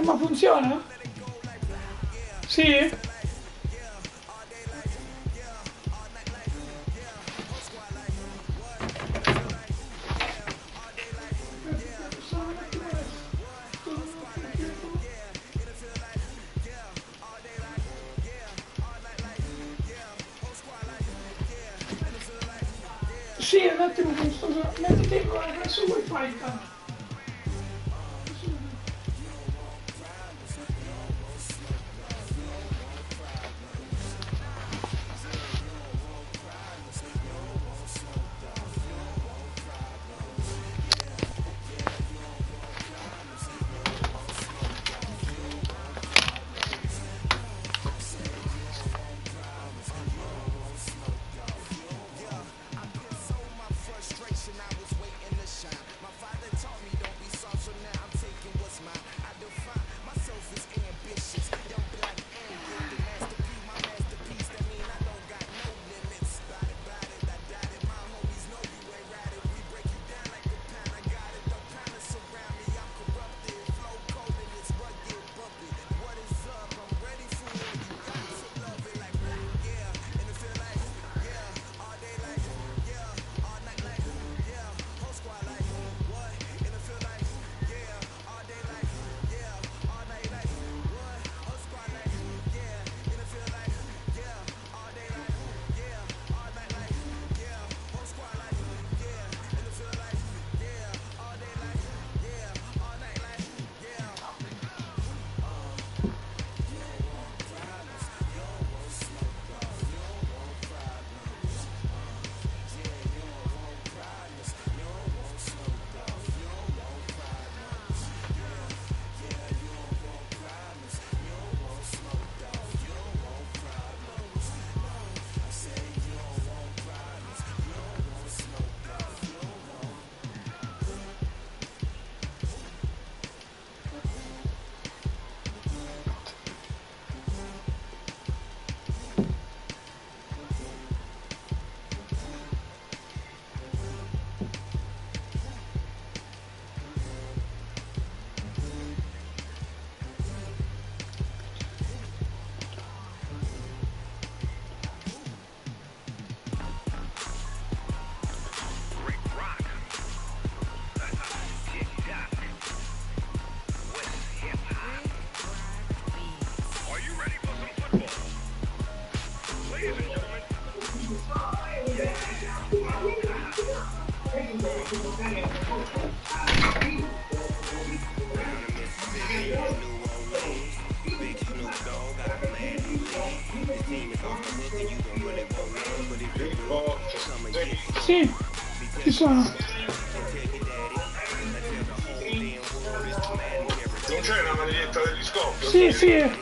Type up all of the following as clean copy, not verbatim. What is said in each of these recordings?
Ma funziona? Sì? Sì, un attimo che sto... Mettiti adesso wifi intanto. Sì, ci sono. Non c'è una maglietta degli scoppio? Sì, sì.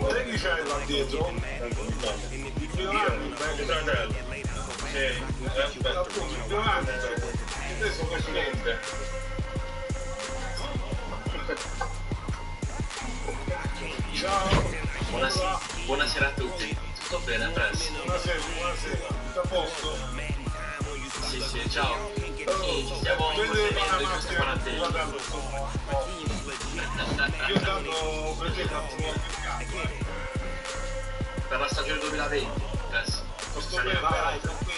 Te chi c'hai là dietro? Il Violante, il fratello. Sì, appunto, il Violante. Adesso presidente. Ciao. Buonasera a tutti. Tutto bene, presto? Buonasera, tutto a posto? Sì, ciao. Ci stiamo intrattenendo in questa quarantena. Io tanto presente Per la stagione 2020, adesso. sto bene, dai, tranquillo.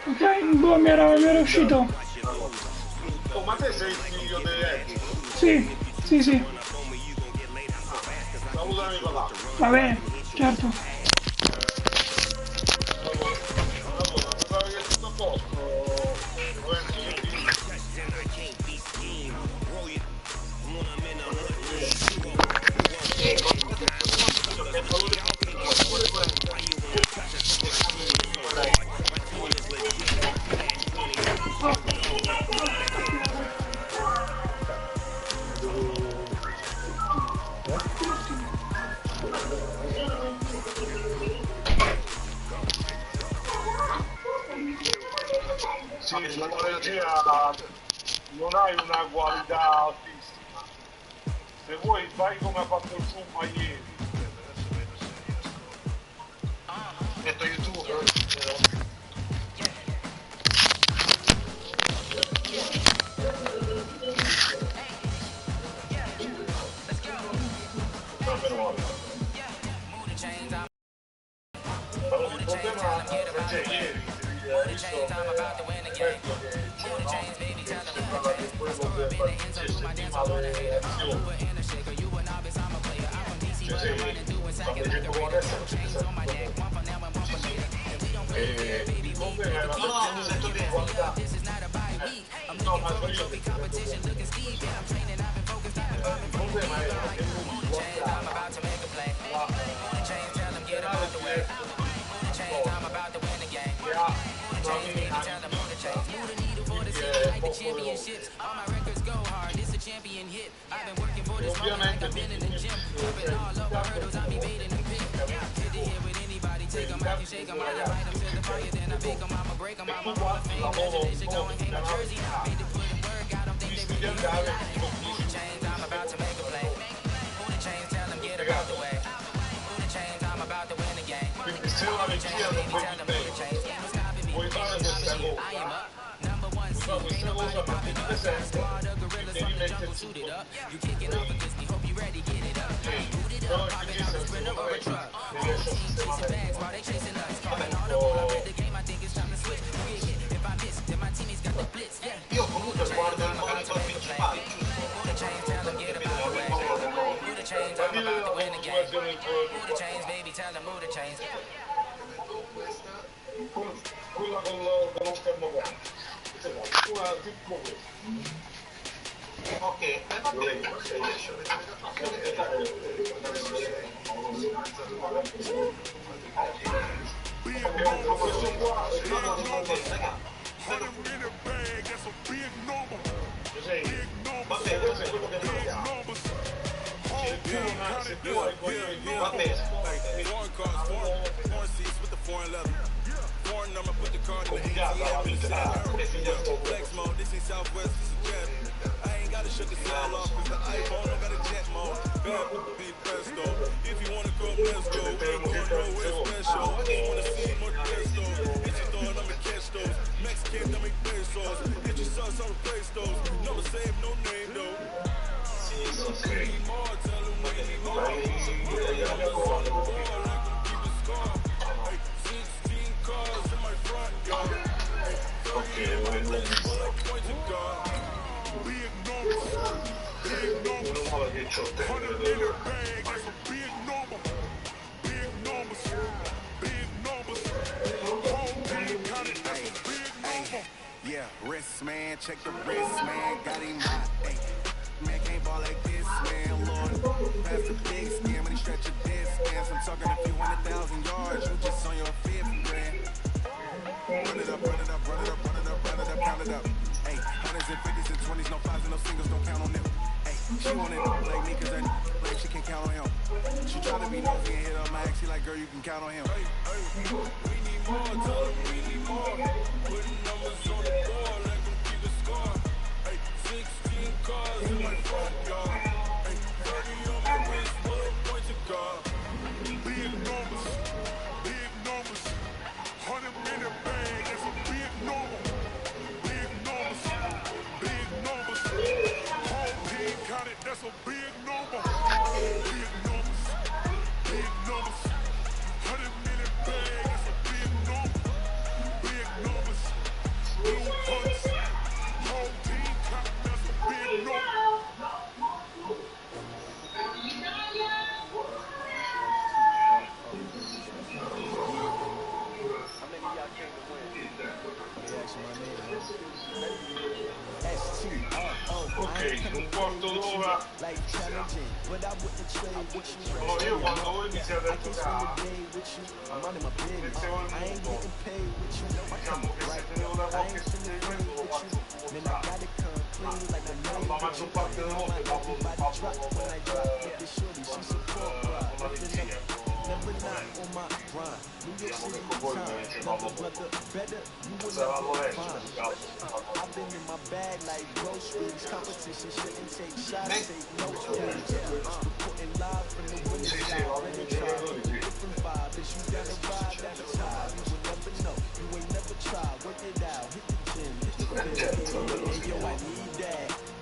Ok, boh, mi era uscito. Oh, ma te sei il figlio di Ed? Sì, sì, sì. Salutami papà. Va bene, certo. non hai una qualità artistica. Se vuoi fai come ha fatto il Zumba ieri. Metto YouTube. Il problema è ieri, visto che si parla di quello che fa le azioni. Sta facendo come adesso, non si sa e il problema era No, sento bene. No, ma io il problema era che lui guardava ovviamente quindi se una regia non puoi fare questa cosa, questa cosa ma ti presenta e devi mettere il tutto. Però il regista assolutamente non riesce a sistemare. Io comunque guardo il monitor principale, quella con lo schermo grande. Una tipo ok, va bene. questo qua questo è quello che dobbiamo. Se tu hai quello Va bene. complicato la vita e figlio Yeah, wrist man, check the wrist man, got him hot. Ay, man can't ball like this, man. Lord, pass the big skin when he stretch your distance. I'm talking a few 100,000 yards, you just on your fifth grand. Run it up, run it up, run it up, run it up, run it up, count it up. Ay, hundreds and fifties and 20s, no fives and no singles, don't count on them. Ay, she want it like me, cause like she can count on him. She try to be nosy and hit up my ex, she like, girl, you can count on him. Ay, ay, we need more, tell them we need more. Putting numbers on the board, let them keep the score. Ay, 16 cars in my front yard. Ay, 30 on my wrist, bullet point to guard. Big numbers, 100-minute bag, that's a big number. Big numbers, whole team counted, that's a big number. Big numbers, 100-minute bag, that's a big number. Big numbers, blue punch, whole team counted, that's a big number. ok, un quarto d'ora. Oh, io quando voi iniziate a giocare mettevo il muto, diciamo che se tenevo da qualche suggerimento lo faccio la maggior parte delle volte parlo con la regia.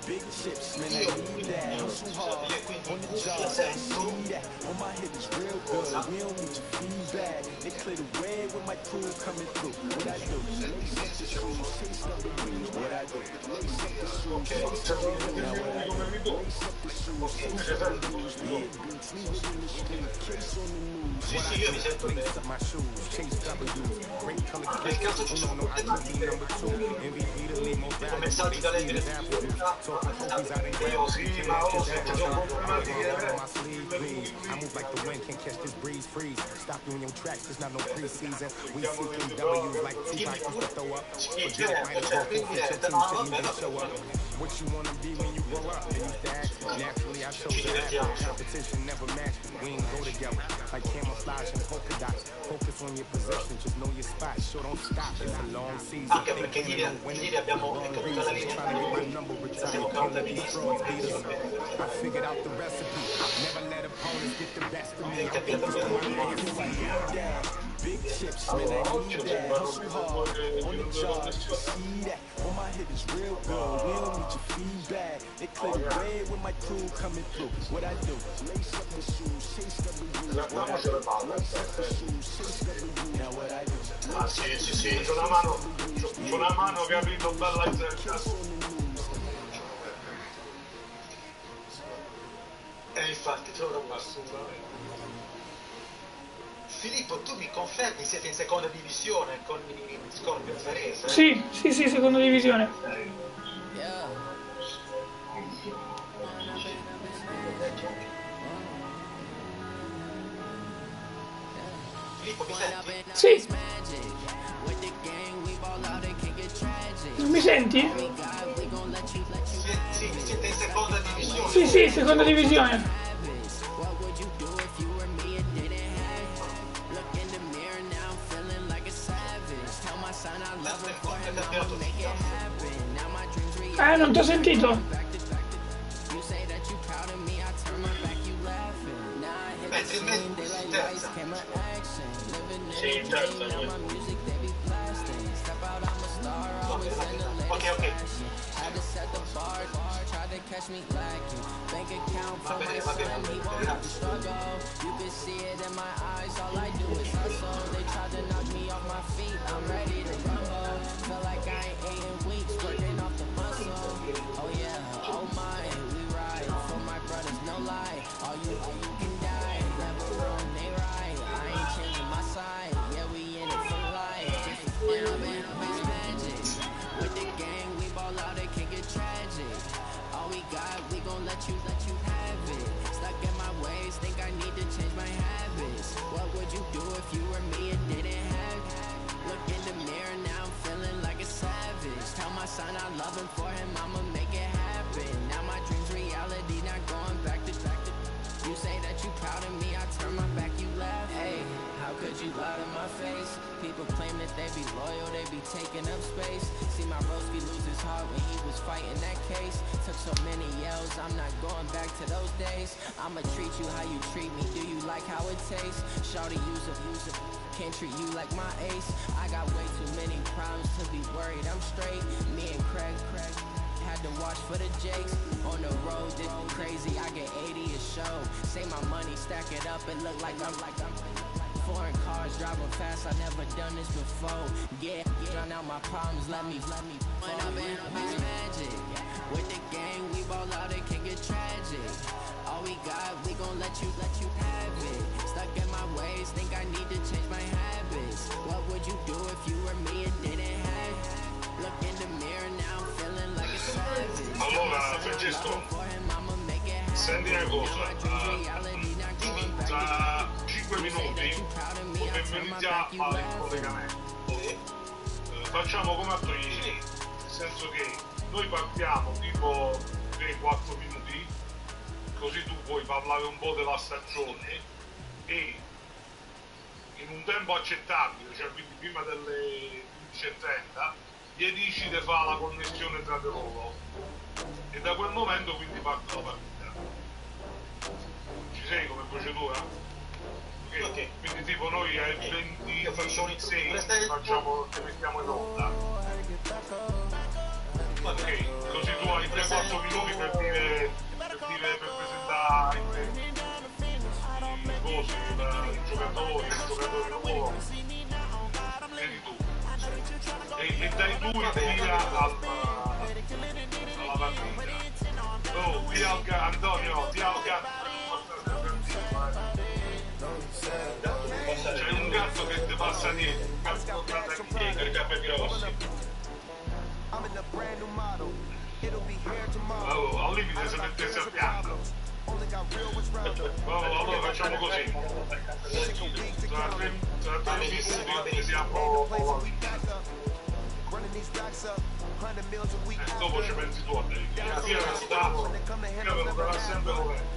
Big chips, man, I need that. Hustle hard on the job, see that. On my head is real good. We don't need your feedback. They clear the way with my crew coming through. What I do? Lace up the shoes, chase up the wings. What I do? Lace up the shoes, chase up the wings. Now what I do? Lace up the shoes, chase up the wings. Big beats, leave it in the street, case on the news. Sì, sì, io mi sento bene. Lace up my shoes, chase W's. Great color Che cazzo ci sono? no, I could be number 2. MVP the lead most Tipo messaggi da leggere su sì, ma ho sento già un po' I move like the wind, can't catch this breeze, freeze. Stop doing your tracks, there's not no preseason. We seeking W's like Tupac used to throw up. What you wanna be when you grow up? They used to ask me. Naturally, I chose that. Competition never matched me. We ain't go together. Like camouflage and polka dots. Focus on your position, just know your spot. Sure, don't stop. It's a long season. Anche perché ieri abbiamo capito la linea. Siamo caduti all'inizio. I figured out the recipe. Never let opponents get the best of me. Big chips, man, I need that. Hustle hard on the job, see that. On my head is real good. We don't need your feedback. They clear the way with my crew coming through. What I do? Lace up the shoes, chase W's. What I do? Lace up the shoes, chase W's. Now what I do? Ah sì, sì, sì, c'ho una mano, capito, bella zecca. Infatti, te lo trovo assolutamente. Filippo, tu mi confermi, siete in seconda divisione con i Scorpions Varese? Sì, sì, sì, seconda divisione. Filippo, mi senti? Sì. Non mi senti? Sì, siete in seconda divisione? Sì, sì, seconda divisione. Non ti ho sentito. Terza. Sì, terza. Ok. Va bene. People claim that they be loyal, they be taking up space. See my broski lose his heart when he was fighting that case. Took so many yells, I'm not going back to those days. I'ma treat you how you treat me, do you like how it tastes? Shawty use it, can't treat you like my ace. I got way too many problems to be worried, I'm straight. Me and Craig had to watch for the Jakes. On the road, this crazy, I get 80 a show. Say my money, stack it up, it look like I'm foreign cars driving fast, I never done this before. Yeah, drown out my problems, let me fall up in magic. With the gang, we ball out, it can get tragic. All we got, we gon' let you have it. Stuck in my ways, think I need to change my habits. What would you do if you were me and didn't have it? Look in the mirror now, I'm feeling like a savage. Allora, Francesco, senti una cosa, dimmi tra 5 minuti potremmo iniziare a fare il collegamento. Facciamo come a prima, nel senso che noi partiamo tipo 3-4 minuti, così tu puoi parlare un po' della stagione e in un tempo accettabile, cioè quindi prima delle 11:30, gli dici di fare la connessione tra di loro e da quel momento quindi parte la partita. Ci sei come procedura? Ok. Quindi tipo noi ai 26 facciamo, ti mettiamo in onda. Ok, così tu hai 3-4 minuti per presentare i cosi, i giocatori nuovi. Vedi tu. E dai tu il via alla partita. Oh, via Antonio, via al c'è un gatto che ti passa dietro, un gatto che Per i capelli grossi. oh, al limite se mettesse a fianco. Oh, allora facciamo così. Tra 3 minuti siamo dopo ci pensi tu a te. Io lo stavo, io ve lo darò sempre Roberto.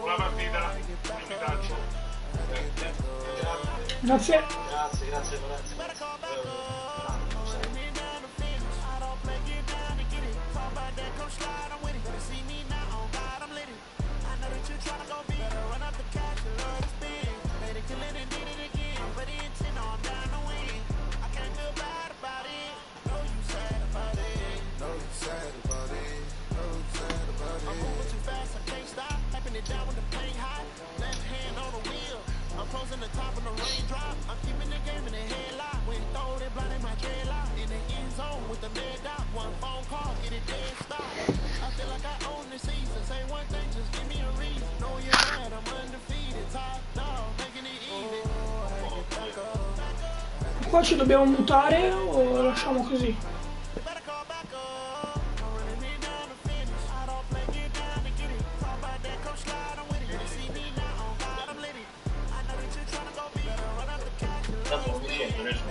Una partita, mi taccio. Grazie. Grazie. Qua ci dobbiamo mutare o lasciamo così? Tanto non mi sento, nessuno.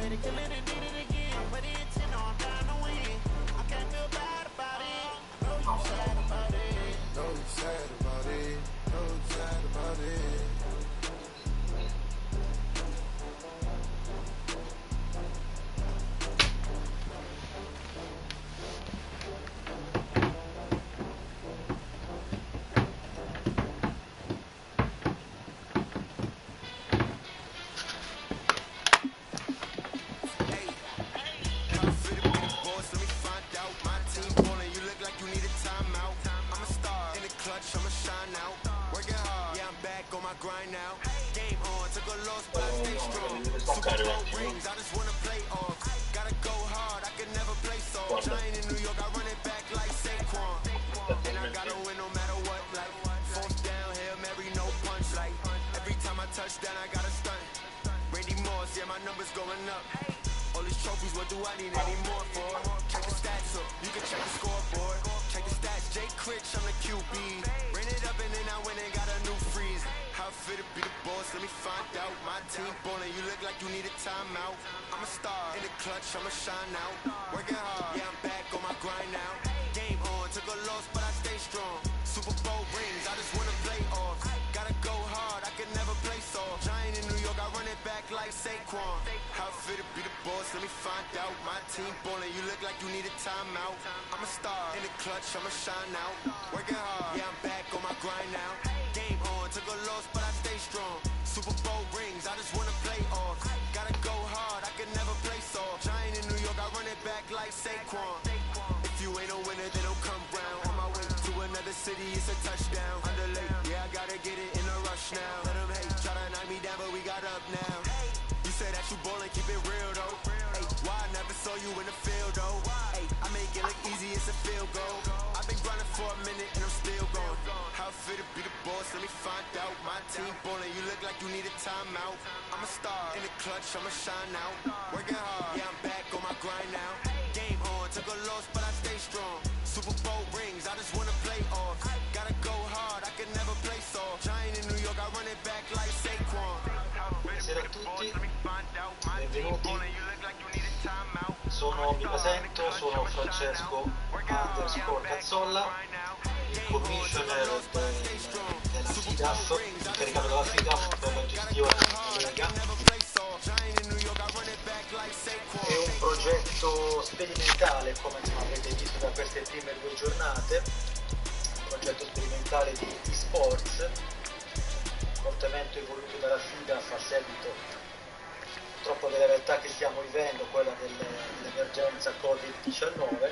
Staccare un attimo. Buonasera a tutti, benvenuti mi presento, sono Francesco _Cazzolla, il commissioner della FIDAF, incaricato dalla FIDAF per la gestione della Lega. È un progetto sperimentale, come avrete visto da queste prime 2 giornate, un progetto sperimentale di e-sports, fortemente evoluto dalla FIDAF a seguito purtroppo della realtà che stiamo vivendo, quella dell'emergenza Covid-19.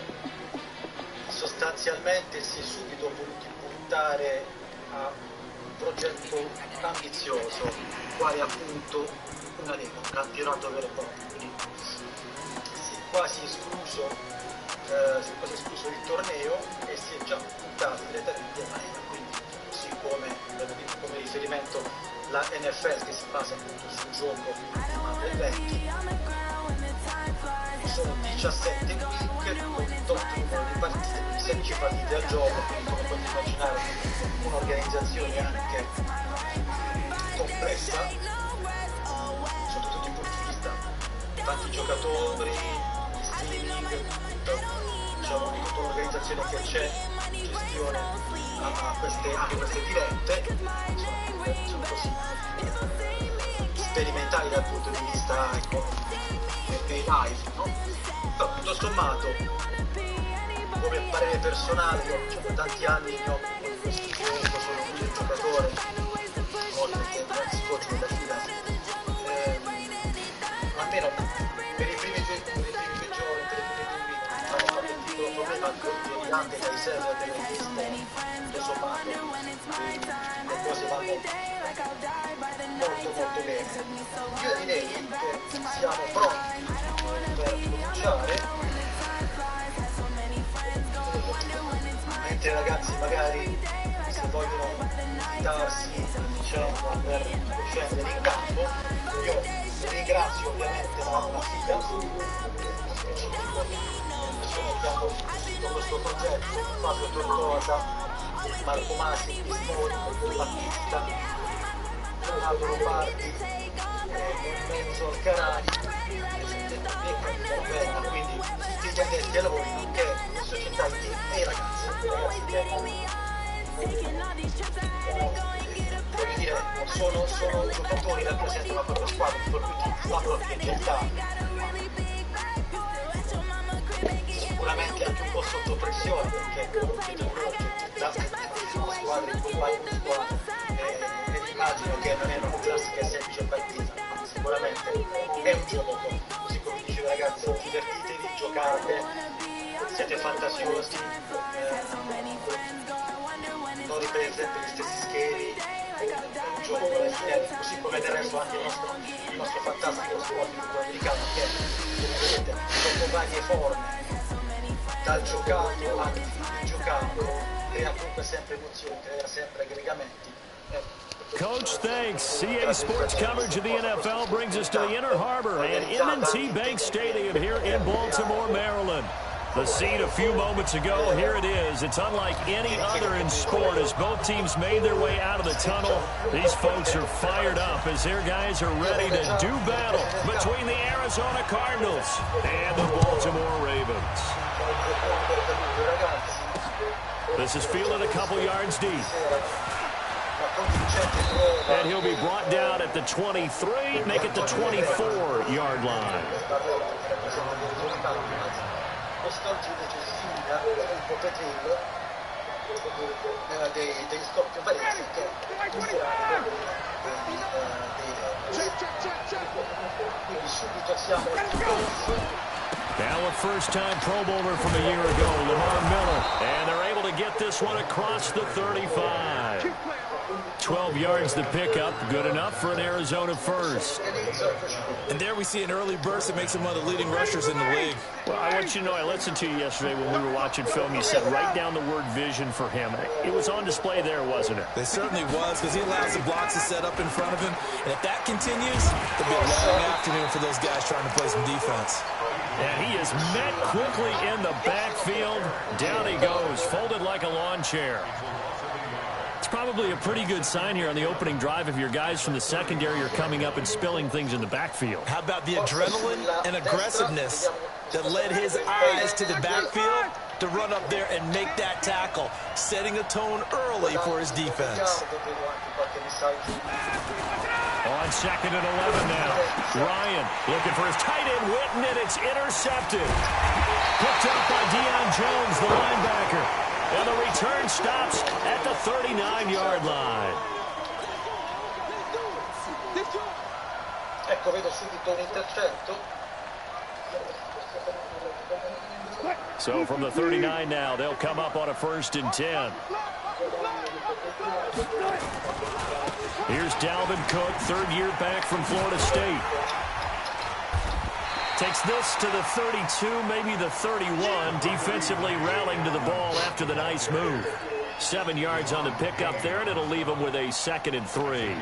Sostanzialmente si è subito voluti puntare a un progetto ambizioso, quale appunto una lega, un campionato vero e proprio. Quindi si è quasi escluso il torneo e si è già puntato direttamente alla lega, quindi così come riferimento la NFL, che si basa appunto sul gioco del 20, sono 17 week con tot numero di partite, 16 partite al giorno, quindi come potete immaginare un'organizzazione anche complessa sotto tutti i punti di vista, tanti giocatori, streaming, diciamo di tutta l'organizzazione che c'è, gestione a queste dirette, sono così sperimentali dal punto di vista dei live, no? Però tutto sommato, come parere personale, io da tanti anni mi occupo di questo gioco, sono un giocatore, oltre che un ex coach della FIDA, almeno per i primi due giorni, per i primi 2 week, hanno fatto un piccolo problema derivante dai server delle liste, tutto sommato, le cose vanno molto bene. Io direi che siamo pronti per cominciare, mentre i ragazzi magari se vogliono darsi diciamo per scendere in campo, io ringrazio ovviamente la FIDA con questo progetto, Fabio Tortosa, Marco Masi, Pistori, Battista, Leonardo Lombardi, Menzo Alcarani, quindi tutti gli addetti ai lavori, nonché le società e i ragazzi che voglio dire, sono giocatori, rappresentano la propria squadra, la propria identità, sicuramente anche un po' sotto pressione, perché la squadra in compagno di squadra, immagino che non è una classica e semplice partita, ma sicuramente è un gioco, così come dicevo ragazzi, divertitevi, giocate, siete fantasiosi, non riprendete sempre gli stessi schemi, è un gioco con le finali, così come del resto anche il nostro fantastico sport americano, che come vedete sotto varie forme, dal giocato al giocato, crea comunque sempre emozioni, crea sempre aggregamenti. Coach, thanks. CA Sports coverage of the NFL brings us to the Inner Harbor and M&T Bank Stadium here in Baltimore, Maryland. The scene a few moments ago, here it is. It's unlike any other in sport as both teams made their way out of the tunnel. These folks are fired up as their guys are ready to do battle between the Arizona Cardinals and the Baltimore Ravens. This is fielded a couple yards deep. And he'll be brought down at the 23, make it the 24-yard line. Quest'oggi necessita un pochettino degli scoppio parecchi che quindi subito siamo now a first-time Pro Bowler from a year ago, Lamar Miller, and they're able to get this one across the 35. 12 yards to pick up, good enough for an Arizona first. And there we see an early burst that makes him one of the leading rushers in the league. Well, I want you to know, I listened to you yesterday when we were watching film. You said write down the word vision for him. It was on display there, wasn't it? It certainly was, because he allows the blocks to set up in front of him. And if that continues, it'll be a long afternoon for those guys trying to play some defense. And he is met quickly in the backfield. Down he goes, folded like a lawn chair. It's probably a pretty good sign here on the opening drive if your guys from the secondary are coming up and spilling things in the backfield. How about the adrenaline and aggressiveness that led his eyes to the backfield to run up there and make that tackle, setting a tone early for his defense. On 2nd and 11 now. Ryan looking for his tight end, Witten, and it's intercepted. Picked up by Deion Jones, the linebacker. And the return stops at the 39-yard line. Ecco, vedo subito un intercetto. So from the 39 now, they'll come up on a 1st and 10. Here's Dalvin Cook, 3rd year back from Florida State. Takes this to the 32, maybe the 31, defensively rallying to the ball after the nice move. 7 yards on the pickup there, and it'll leave him with a 2nd and 3.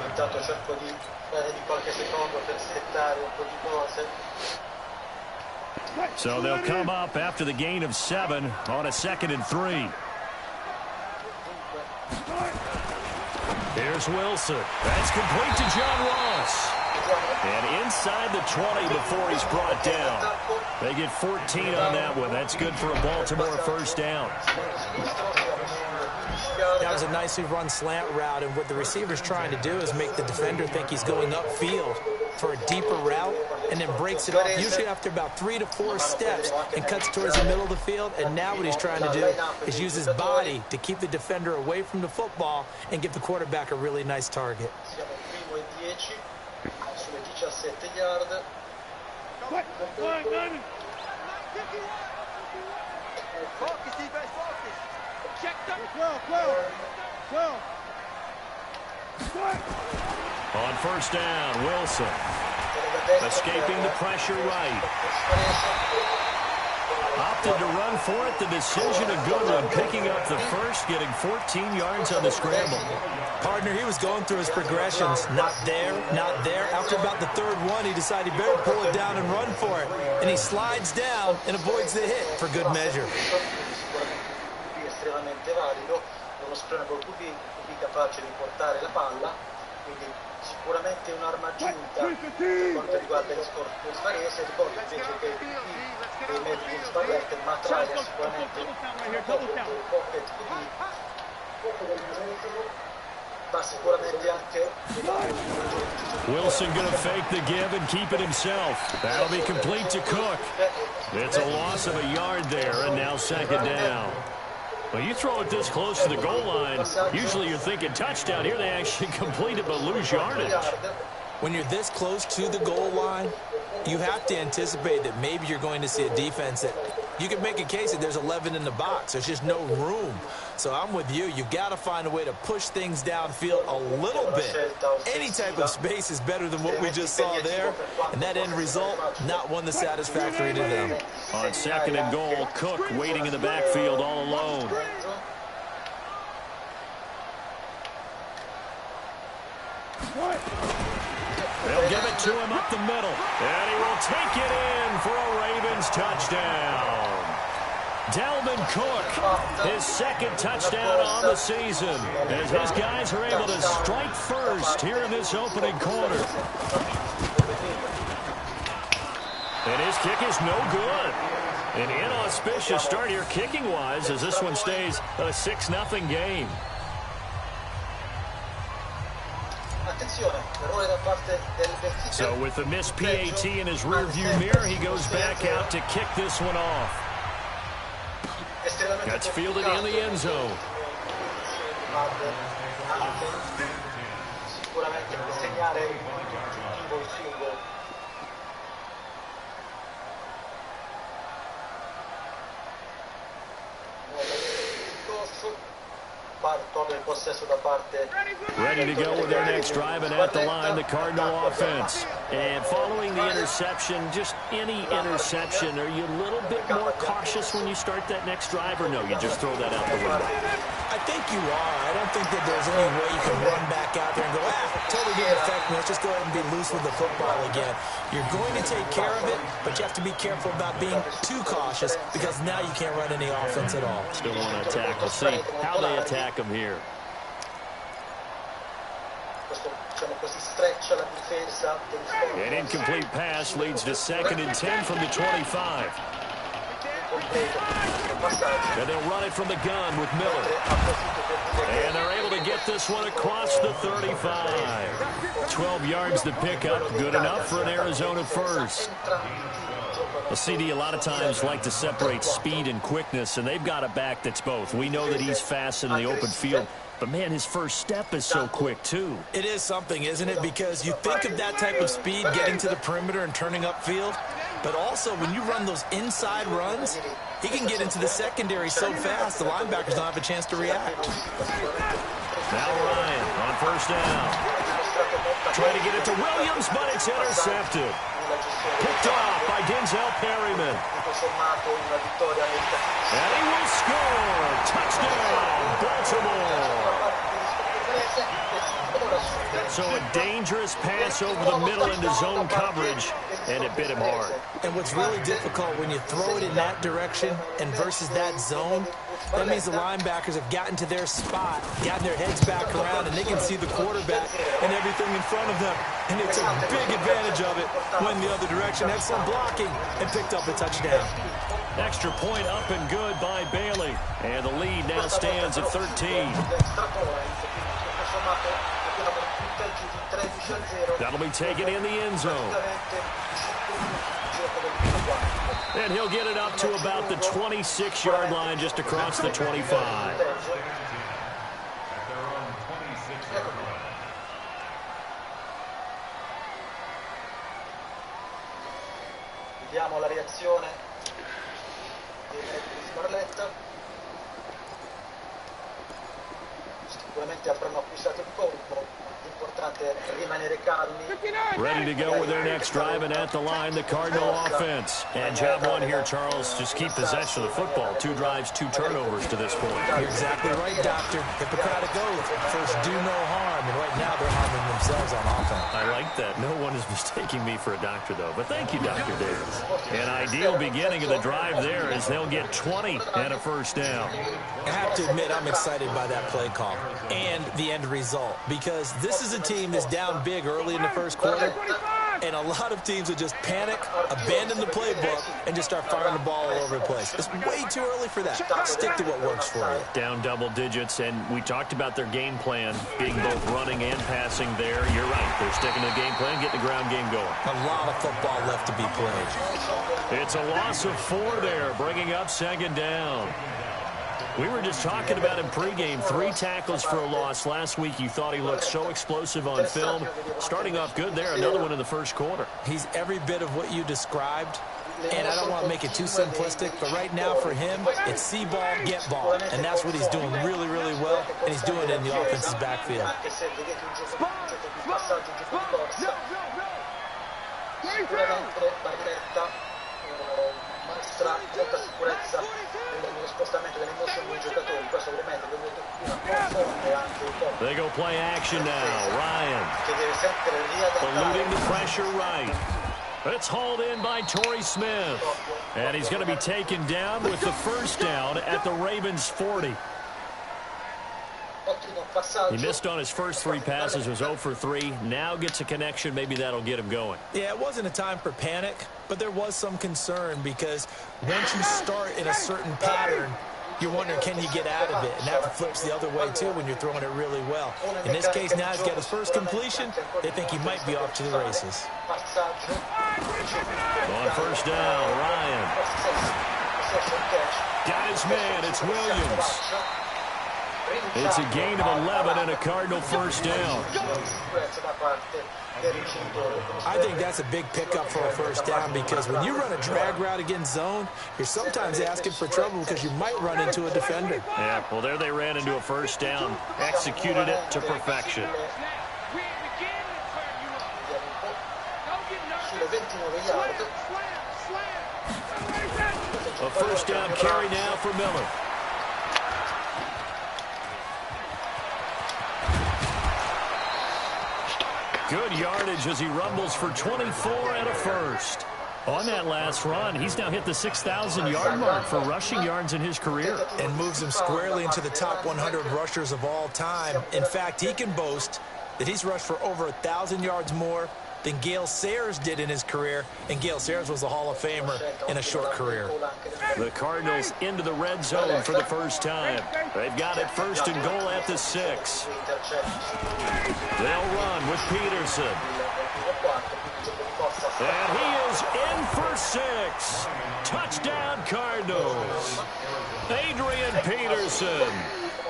Intanto cerco di qualche secondo per settare un po' di cose. So they'll come up after the gain of 7 on a 2nd and 3. Here's Wilson. That's complete to John Ross. And inside the 20 before he's brought down. They get 14 on that one. That's good for a Baltimore 1st down. That was a nicely run slant route, and what the receiver's trying to do is make the defender think he's going upfield for a deeper route, and then breaks it off, usually after about 3 to 4 steps, and cuts towards the middle of the field. And now what he's trying to do is use his body to keep the defender away from the football and give the quarterback a really nice target. On 1st down, Wilson. Escaping the pressure right. Opted to run for it. The decision a good one. Picking up the 1st, getting 14 yards on the scramble. Partner, he was going through his progressions. Not there, not there. After about the 3rd one, he decided he better pull it down and run for it. And he slides down and avoids the hit for good measure. Estremamente valido, uno sprone col QB capace di portare la palla, quindi sicuramente un'arma aggiunta per quanto riguarda il discorso Svarese. Ricordo invece che i medici Sparrette, ma trae sicuramente il pocket QB, ma sicuramente anche Wilson gonna fake the give and keep it himself. That'll be complete to Cook. It's a loss of a yard there, and now 2nd down. Well, you throw it this close to the goal line, usually you're thinking touchdown. Here they actually complete it but lose yardage. When you're this close to the goal line, you have to anticipate that maybe you're going to see a defense that you can make a case that there's 11 in the box. There's just no room. So I'm with you. You've got to find a way to push things downfield a little bit. Any type of space is better than what we just saw there. And that end result, not one that's satisfactory to them. On 2nd and goal, Cook waiting in the backfield all alone. They'll give it to him up the middle. And he will take it in for a Ravens touchdown. Dalvin Cook, his 2nd touchdown on the season, as his guys are able to strike first here in this opening quarter. And his kick is no good. An inauspicious start here kicking-wise as this one stays a 6-0 game. So with the missed PAT in his rearview mirror, he goes back out to kick this one off. That's fielded in the end zone. Ready to go with their next drive, and at the line, the Cardinal offense. And following the interception, just any interception, are you a little bit more cautious when you start that next drive, or no, you just throw that out the window? I think you are. I don't think that there's any way you can run back out there and go, totally didn't affect me. Let's just go ahead and be loose with the football again. You're going to take care of it, but you have to be careful about being too cautious because now you can't run any offense at all. Still want to attack. We'll see how they attack them here. Questo, diciamo così, streccia la difesa An incomplete pass leads to 2nd and 10 from the 25. And they'll run it from the gun with Miller. And they're able to get this one across the 35. 12 yards to pick up. Good enough for an Arizona first. Well, CD, a lot of times like to separate speed and quickness, and they've got a back that's both. We know that he's fast in the open field, but, man, his first step is so quick, too. It is something, isn't it? Because you think of that type of speed getting to the perimeter and turning upfield, but also when you run those inside runs, he can get into the secondary so fast the linebackers don't have a chance to react. Now Ryan on first down. Trying to get it to Williams, but it's intercepted. Picked off by Denzel Perryman. And he will score. Touchdown, Baltimore. So a dangerous pass over the middle into zone coverage, and it bit him hard. And what's really difficult when you throw it in that direction and versus that zone, that means the linebackers have gotten to their spot, gotten their heads back around, and they can see the quarterback and everything in front of them. And they took big advantage of it, went the other direction, had some blocking, and picked up a touchdown. Extra point up and good by Bailey. And the lead now stands at 13. That'll be taken in the end zone. And he'll get it up to about the 26-yard line, just across the 25. Vediamo la reazione di Sbarletta. Sicuramente avranno acquistato il colpo. L'importante è rimanere calmi. Ready to go with their next drive, and at the line, the Cardinal offense. And job one here, Charles, just keep possession of the football. 2 drives, 2 turnovers to this point. You're exactly right, Doctor. Hippocratic oath. First, do no harm. And right now, they're harming themselves on offense. I like that. No one is mistaking me for a doctor, though. But thank you, Dr. Davis. An ideal beginning of the drive there as they'll get 20 and a first down. I have to admit, I'm excited by that play call and the end result, because this is a team that's down big early in the first quarter, and a lot of teams will just panic, abandon the playbook, and just start firing the ball all over the place. It's way too early for that. Stick to what works for you. Down double digits, and we talked about their game plan being both running and passing there. You're right. They're sticking to the game plan, getting the ground game going. A lot of football left to be played. It's a loss of 4 there, bringing up 2nd down. We were just talking about him pregame. 3 tackles for a loss. Last week you thought he looked so explosive on film. Starting off good there. Another one in the first quarter. He's every bit of what you described. And I don't want to make it too simplistic, but right now for him, it's see ball, get ball. And that's what he's doing really, really well. And he's doing it in the offense's backfield. Molta sicurezza nello spostamento delle motion dei giocatori. Questo ovviamente confonde anche un po'. They go play action now. Ryan che deve sempre riadattare. eluding the pressure right. It's hauled in by Torrey Smith. And he's going to be taken down with the first down at the Ravens 40. He missed on his first 3 passes, was 0 for 3. Now gets a connection. Maybe that'll get him going. Yeah, it wasn't a time for panic, but there was some concern because once you start in a certain pattern, you're wondering, can you get out of it? And that flips the other way, too, when you're throwing it really well. In this case, now he's got his first completion. They think he might be off to the races. On first down, Ryan. Got his man. It's Williams. It's a gain of 11 and a Cardinal first down. I think that's a big pickup for a first down because when you run a drag route against zone, you're sometimes asking for trouble because you might run into a defender. Yeah, well, there they ran into a first down. Executed it to perfection. A first down carry now for Miller. Good yardage as he rumbles for 24 and a first. On that last run, he's now hit the 6,000-yard mark for rushing yards in his career. And moves him squarely into the top 100 rushers of all time. In fact, he can boast that he's rushed for over 1,000 yards more than Gale Sayers did in his career, and Gale Sayers was a Hall of Famer in a short career. The Cardinals into the red zone for the first time. They've got it first and goal at the 6. They'll run with Peterson. And he is in for 6. Touchdown, Cardinals. Adrian Peterson,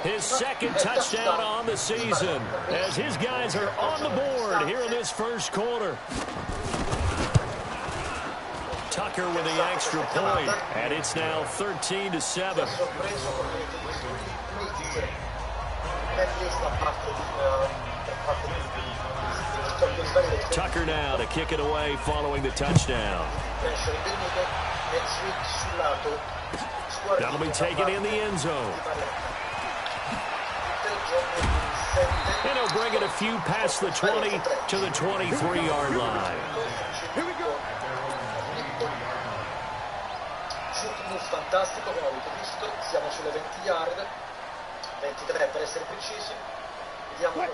his second touchdown on the season, as his guys are on the board here in this first quarter. Tucker with the extra point, and it's now 13-7. Tucker now to kick it away following the touchdown. That'll be taken in the end zone. And he'll bring it a few past the 20 to the 23-yard line. Here we go. Fantastico, come avete visto, siamo sulle 20 yard, 23 per essere precisi.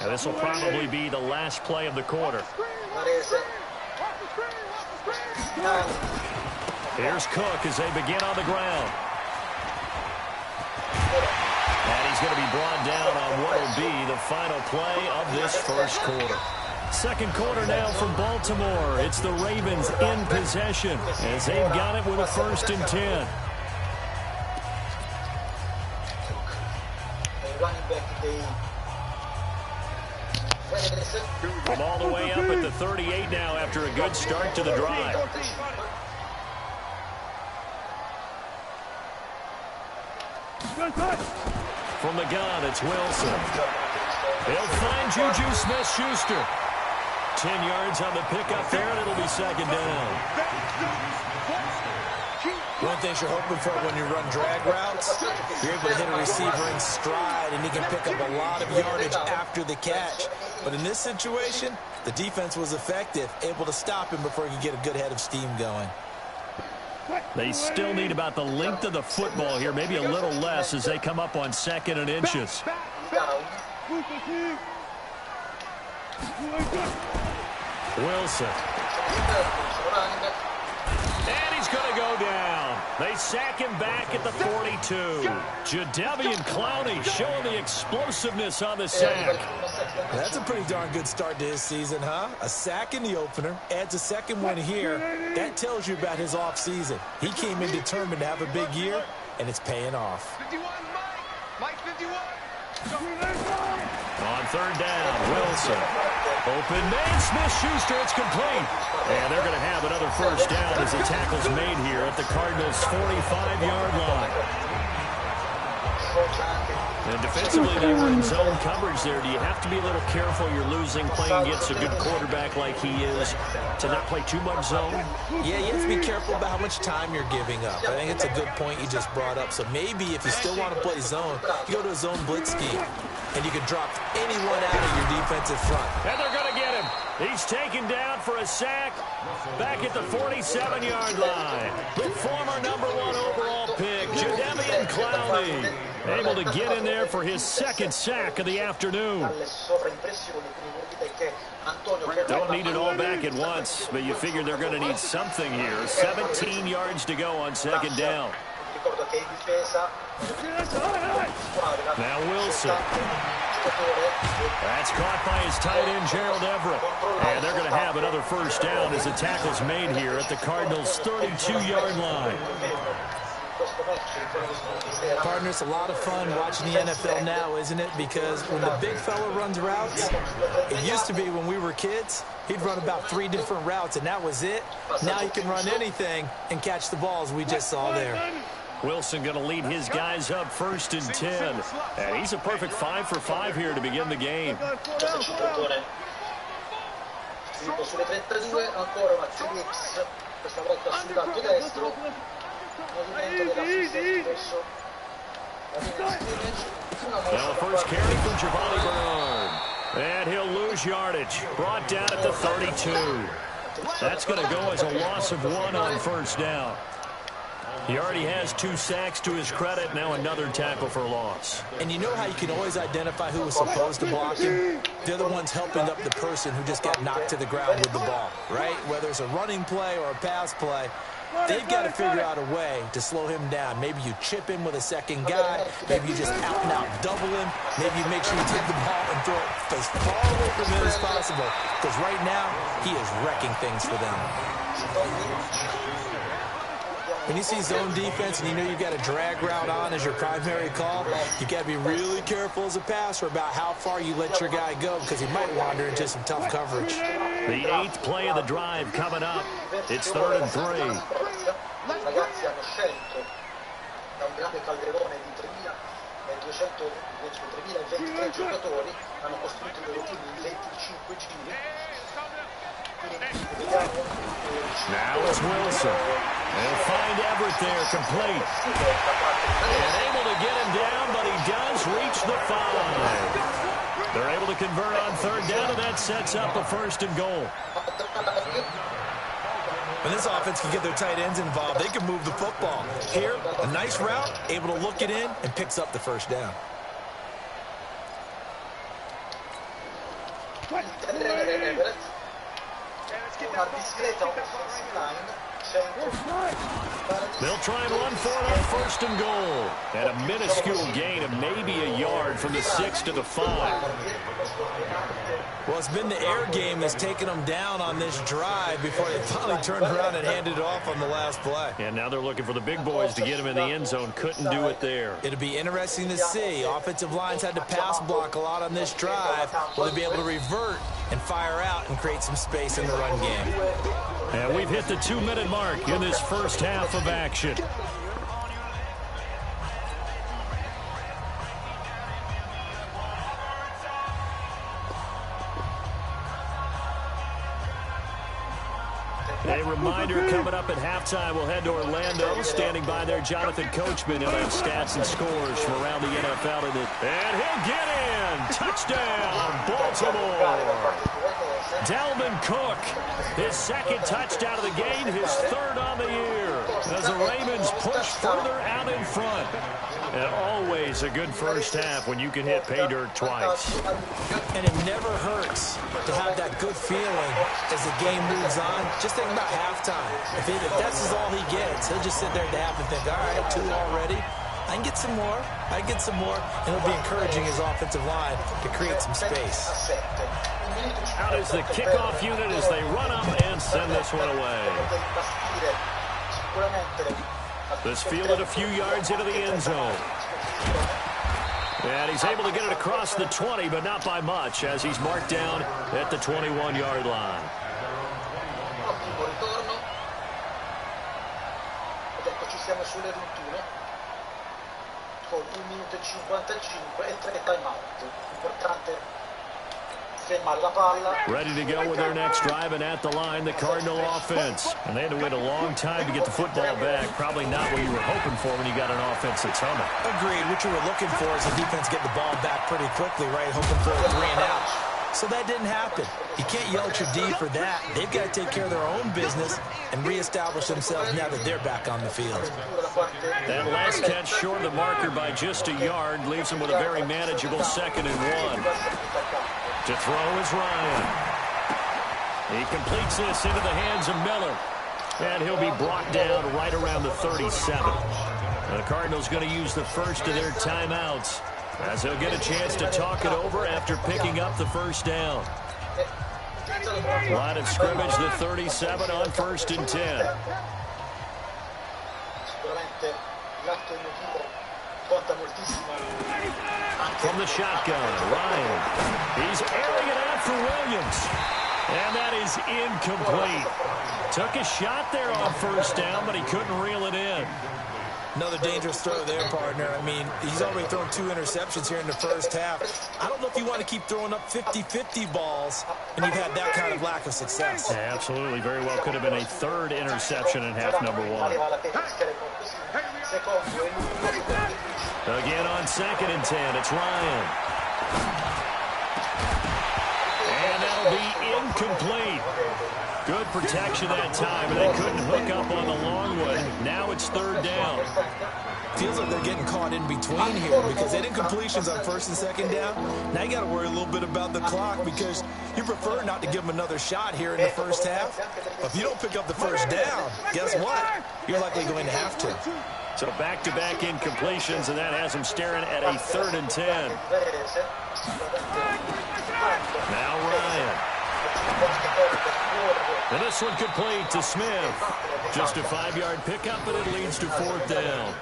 And this will probably be the last play of the quarter. Here's Cook as they begin on the ground. And he's going to be brought down on what will be the final play of this first quarter. Second quarter now from Baltimore. It's the Ravens in possession as they've got it with a 1st and 10. From all the way up at the 38 now after a good start to the drive. From the gun, it's Wilson. They'll find Juju Smith-Schuster. 10 yards on the pickup there, and it'll be second down. One thing you're hoping for when you run drag routes, you're able to hit a receiver in stride, and he can pick up a lot of yardage after the catch. But in this situation, the defense was effective, able to stop him before he could get a good head of steam going. They still need about the length of the football here, maybe a little less as they come up on 2nd and inches. Wilson. And he's going to go down. They sack him back at the 42. Jadeveon Clowney showing the explosiveness on the sack. That's a pretty darn good start to his season, huh? A sack in the opener, adds a second one here. That tells you about his offseason. He came in determined to have a big year, and it's paying off. 51, Mike 51. On 3rd down, Wilson. Open man, Smith-Schuster, it's complete. And they're going to have another first down as the tackle's made here at the Cardinals' 45-yard line. And defensively, they were in zone coverage there. Do you have to be a little careful you're losing playing against a good quarterback like he is to not play too much zone? Yeah, you have to be careful about how much time you're giving up. I think it's a good point you just brought up. So maybe if you still want to play zone, you go to a zone blitz scheme, and you can drop anyone out of your defensive front. And they're going to get him. He's taken down for a sack back at the 47-yard line. The former #1 overall pick, Jadeveon Clowney, able to get in there for his 2nd sack of the afternoon. Don't need it all back at once, but you figure they're going to need something here. 17 yards to go on 2nd down. Now Wilson. That's caught by his tight end, Gerald Everett. And they're going to have another first down as the tackle's made here at the Cardinals' 32-yard line. Partner, it's a lot of fun watching the NFL now, isn't it? Because when the big fella runs routes, it used to be when we were kids, he'd run about 3 different routes, and that was it. Now he can run anything and catch the balls we just saw there. Wilson going to lead his guys up 1st and 10. And he's a perfect 5 for 5 here to begin the game. Now first carry from Giovanni Bernard. And he'll lose yardage. Brought down at the 32. That's going to go as a loss of 1 on 1st down. He already has 2 sacks to his credit. Now another tackle for loss. And you know how you can always identify who was supposed to block him? They're the ones helping up the person who just got knocked to the ground with the ball, right? Whether it's a running play or a pass play, they've got to figure out a way to slow him down. Maybe you chip him with a second guy. Maybe you just out and out double him. Maybe you make sure you take the ball and throw it as far away from him as possible. Because right now, he is wrecking things for them. When you see zone defense and you know you've got a drag route on as your primary call, you got to be really careful as a passer about how far you let your guy go because he might wander into some tough coverage. The 8th play of the drive coming up. It's 3rd and 3. Ragazzi hanno scelto da un grande calderone di 3.223 giocatori, hanno costruito i loro team in 25 giri. Now it's Wilson. They'll find Everett there, complete. And able to get him down, but he does reach the 5. They're able to convert on 3rd down, and that sets up a 1st and goal. When this offense can get their tight ends involved, they can move the football. Here, a nice route, able to look it in, and picks up the 1st down. Una discreta offensive line, they'll try and run for it on 1st and goal. At a minuscule gain of maybe a yard from the 6 to the 5. Well, it's been the air game that's taken them down on this drive before they finally turned around and handed it off on the last play. And now they're looking for the big boys to get him in the end zone. Couldn't do it there. It'll be interesting to see. Offensive lines had to pass block a lot on this drive. Will they be able to revert and fire out and create some space in the run game? And we've hit the 2-minute mark in this first half of action. A reminder coming up at halftime, we'll head to Orlando. Standing by there, Jonathan Coachman. He'll have stats and scores from around the NFL. And he'll get in. Touchdown, Baltimore. Dalvin Cook, his 2nd touchdown of the game, his 3rd on the year. As the Ravens push further out in front. And always a good first half when you can hit pay dirt twice. And it never hurts to have that good feeling as the game moves on. Just think about halftime. If that's all he gets, he'll just sit there at the half and think, all right, 2 already. I can get some more. I can get some more. And he'll be encouraging his offensive line to create some space. Out is the kickoff unit as they run up and send this one away. This fielded a few yards into the end zone. And he's able to get it across the 20, but not by much, as he's marked down at the 21-yard line. Ottimo ritorno. Ed eccoci siamo sulle 21 con 1 minuto e 55 e 3 time out. Importante fermare la palla. Ready to go with their next drive, and at the line, the Cardinal offense. And they had to wait a long time to get the football back. Probably not what you were hoping for when you got an offense that's humming. Agreed. What you were looking for is the defense get the ball back pretty quickly, right? Hoping for a 3 and out. So that didn't happen. You can't yell at your D for that. They've got to take care of their own business and reestablish themselves now that they're back on the field. That last catch short of the marker by just a yard leaves them with a very manageable 2nd and 1. To throw is Ryan. He completes this into the hands of Miller. And he'll be brought down right around the 37. The Cardinals going to use the first of their timeouts, as they'll get a chance to talk it over after picking up the 1st down. Line of scrimmage, the 37 on 1st and 10. From the shotgun, Ryan. He's airing it out for Williams. And that is incomplete. Took a shot there on 1st down, but he couldn't reel it in. Another dangerous throw there, partner. I mean, he's already thrown 2 interceptions here in the first half. I don't know if you want to keep throwing up 50-50 balls when you've had that kind of lack of success. Yeah, absolutely. Very well could have been a 3rd interception in half number 1. Again on 2nd and 10, it's Ryan. And that'll be incomplete. Good protection that time, and they couldn't hook up on the long one. Now it's third down. Feels like they're getting caught in between here because they did completions on first and second down. Now you got to worry a little bit about the clock because you prefer not to give them another shot here in the first half. But if you don't pick up the first down, guess what? You're likely going to have to. So back-to-back incompletions, and that has them staring at a 3rd and 10. Now Ryan. And this one complete to Smith. Just a 5-yard pickup, and it leads to 4th down.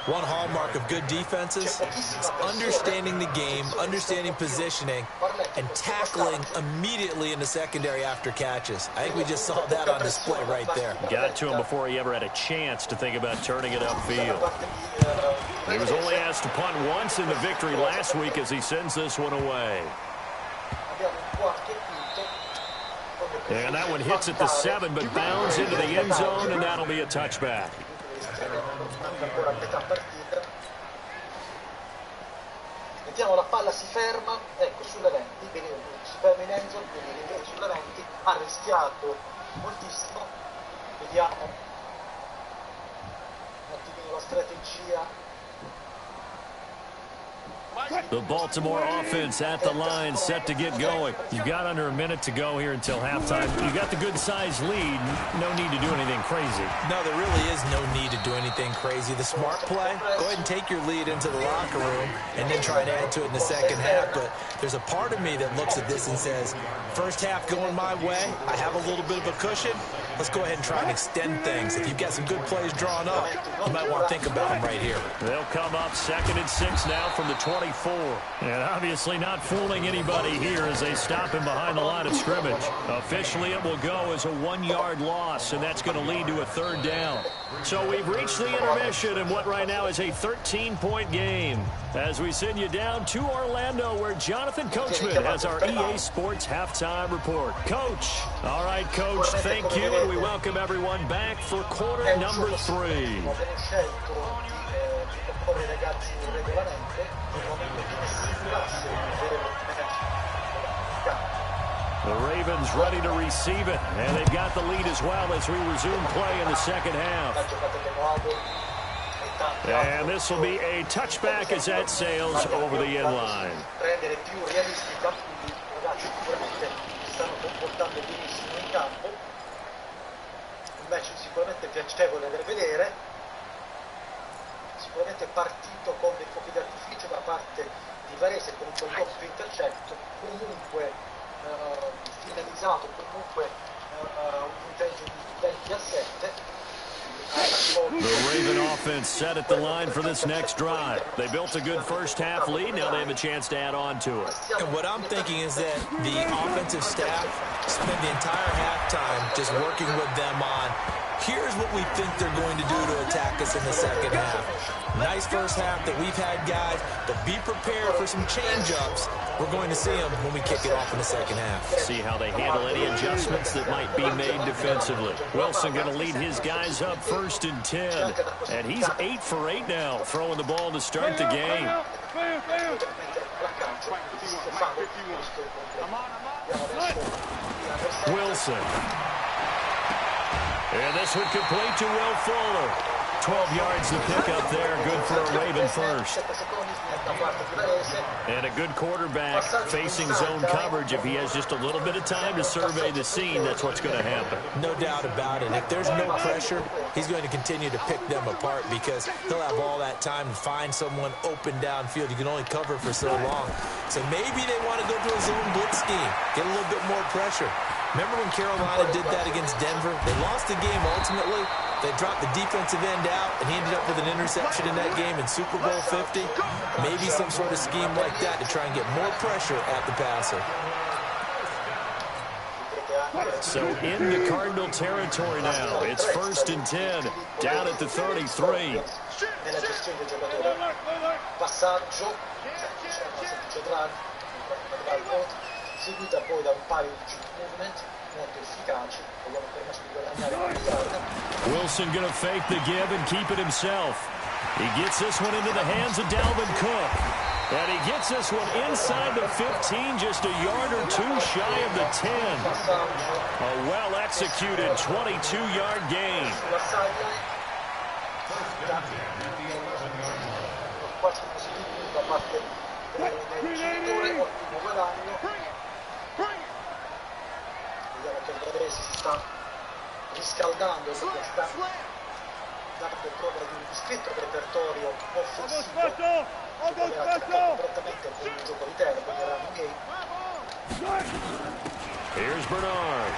One hallmark of good defenses is understanding the game, understanding positioning, and tackling immediately in the secondary after catches. I think we just saw that on display right there. Got to him before he ever had a chance to think about turning it upfield. He was only asked to punt once in the victory last week as he sends this one away. And that one hits at the 7, but bounds into the end zone, and that'll be a touchback. Vediamo, la palla si ferma, ecco, sulle 20, quindi si ferma in end zone, quindi rimane sulle 20, ha rischiato moltissimo. Vediamo un attimino la strategia. The Baltimore offense at the line, set to get going. You've got under a minute to go here until halftime. You've got the good-sized lead. No need to do anything crazy. No, there really is no need to do anything crazy. The smart play, go ahead and take your lead into the locker room and then try and add to it in the second half. But there's a part of me that looks at this and says, first half going my way, I have a little bit of a cushion. Let's go ahead and try and extend things. If you've got some good plays drawn up, you might want to think about them right here. They'll come up 2nd and 6 now from the 24. And obviously not fooling anybody here as they stop him behind the line of scrimmage. Officially, it will go as a 1-yard loss, and that's going to lead to a 3rd down. So we've reached the intermission in what right now is a 13-point game as we send you down to Orlando where Jonathan Coachman has our EA Sports halftime report. Coach. All right, Coach, thank you, and we welcome everyone back for quarter number 3. The Ravens ready to receive it, and they've got the lead as well as we resume play in the second half. And this will be a touchback as that sails over the end line. Sicuramente partito con dei fuochi d'artificio da parte di Varese con quel doppio intercetto, comunque finalizzato, comunque un punteggio di 20-7. The Raven offense set at the line for this next drive. They built a good first half lead. Now they have a chance to add on to it. And what I'm thinking is that the offensive staff spent the entire halftime just working with them on here's what we think they're going to do to attack us in the second half. Nice first half that we've had, guys, but be prepared for some change-ups. We're going to see them when we kick it off in the second half. See how they handle any adjustments that might be made defensively. Wilson going to lead his guys up 1st and 10. And he's 8 for 8 now, throwing the ball to start the game. Wilson. And this would complete to Will Fuller. 12 yards to pick up there. Good for a Raven first. And a good quarterback facing zone coverage. If he has just a little bit of time to survey the scene, that's what's going to happen. No doubt about it. If there's no pressure, he's going to continue to pick them apart because he'll have all that time to find someone open downfield. You can only cover for so long. So maybe they want to go to a zone blitz scheme, get a little bit more pressure. Remember when Carolina did that against Denver? They lost the game ultimately. They dropped the defensive end out, and he ended up with an interception in that game in Super Bowl 50. Maybe some sort of scheme like that to try and get more pressure at the passer. So in the Cardinal territory now. It's 1st and 10, down at the 33. Seguita poi da un paio di movement molto efficaci. Abbiamo permesso di guadagnare. Wilson going to fake the give and keep it himself. He gets this one into the hands of Dalvin Cook. And he gets this one inside the 15, just a yard or two shy of the 10. A well-executed 22-yard gain. Vediamo che il Varese si sta riscaldando, si sta dando prova di un discreto repertorio offensivo che aveva attaccato correttamente il gioco di terra, quindi era un game. Here's Bernard.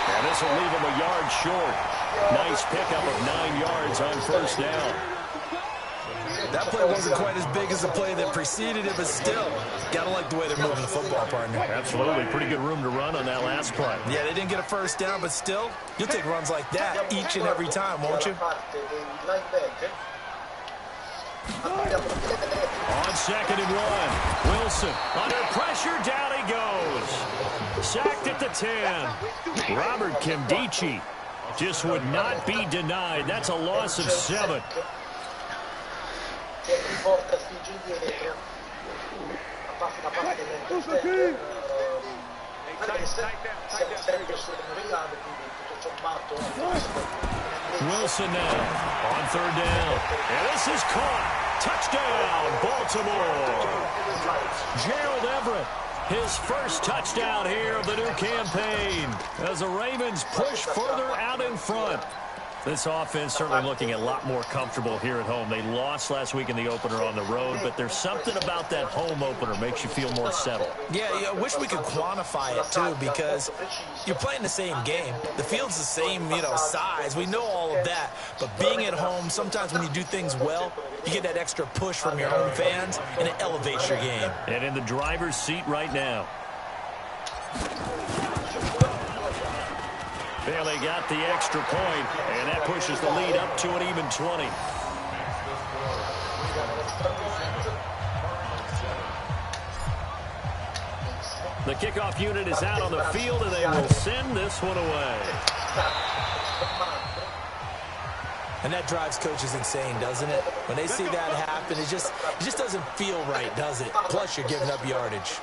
And this will leave him a yard short. Nice pickup of 9 yards on first down. That play wasn't quite as big as the play that preceded it, but still, got to like the way they're moving the football, partner. Absolutely. Pretty good room to run on that last play. Yeah, they didn't get a first down, but still, you'll take runs like that each and every time, won't you? On 2nd and 1, Wilson under pressure, down he goes. Sacked at the 10. Robert Kimdichie just would not be denied. That's a loss of 7. Che riporta spinge indietro da parte del siamo sempre sul regalo, quindi tutto sommato Wilson now on 3rd down, and this is caught. Touchdown Baltimore. Gerald Everett, his first touchdown here of the new campaign as the Ravens push further out in front. This offense certainly looking a lot more comfortable here at home. They lost last week in the opener on the road, but there's something about that home opener makes you feel more settled. Yeah, I wish we could quantify it, too, because you're playing the same game. The field's the same, size. We know all of that. But being at home, sometimes when you do things well, you get that extra push from your home fans, and it elevates your game. And in the driver's seat right now. Bailey got the extra point, and that pushes the lead up to an even 20. The kickoff unit is out on the field, and they will send this one away. And that drives coaches insane, doesn't it? When they see that happen, it just doesn't feel right, does it? Plus, you're giving up yardage.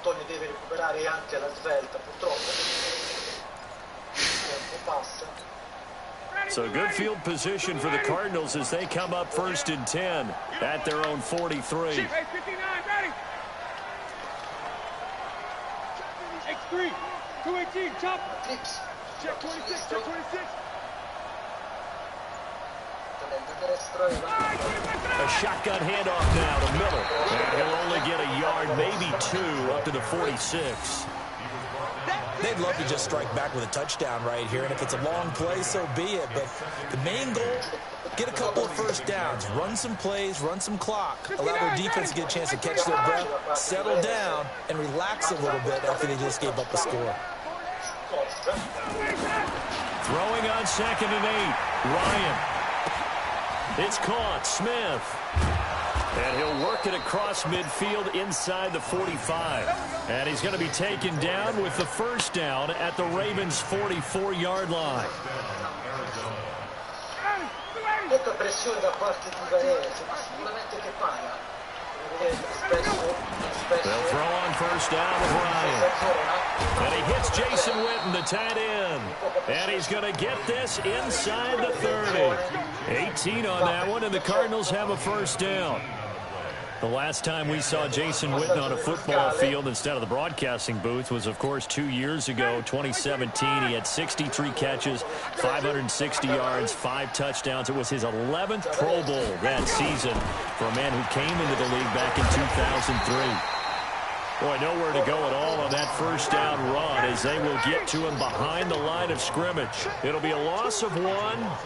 Antonio deve recuperare anche la svelta, purtroppo. Tempo passa. So good field position for the Cardinals as they come up 1st and 10 at their own 43. X3, 218, chop. Check 26, check 26. A shotgun handoff now to Miller. And he'll only get a yard, maybe 2, up to the 46. They'd love to just strike back with a touchdown right here, and if it's a long play, so be it. But the main goal, get a couple of first downs, run some plays, run some clock, allow their defense to get a chance to catch their breath, settle down, and relax a little bit after they just gave up a score. Throwing on 2nd and 8, Ryan. It's caught, Smith. And he'll work it across midfield inside the 45. And he's going to be taken down with the first down at the Ravens' 44-yard line. Molta pressione da parte di Varese, ma sicuramente che paga. They'll throw on first down with Ryan. And he hits Jason Witten, the tight end. And he's going to get this inside the 30. 18 on that one, and the Cardinals have a first down. The last time we saw Jason Witten on a football field instead of the broadcasting booth was, of course, 2 years ago, 2017. He had 63 catches, 560 yards, 5 touchdowns. It was his 11th Pro Bowl that season for a man who came into the league back in 2003. Boy, nowhere to go at all on that first down run as they will get to him behind the line of scrimmage. It'll be a loss of 1,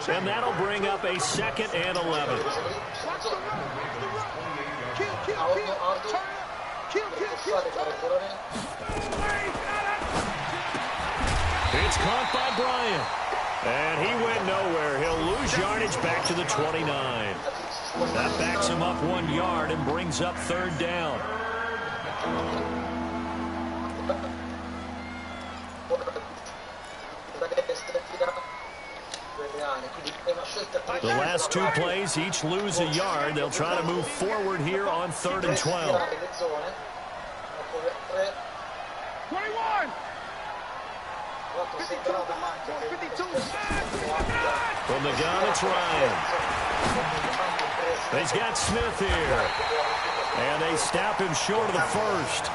and that'll bring up a 2nd and 11. It's caught by Bryant. And he went nowhere. He'll lose yardage back to the 29. That backs him up 1 yard and brings up 3rd down. The last two plays each lose a yard. They'll try to move forward here on 3rd and 12. 21! From the gun, it's Ryan. He's got Smith here. And they stop him short of the first,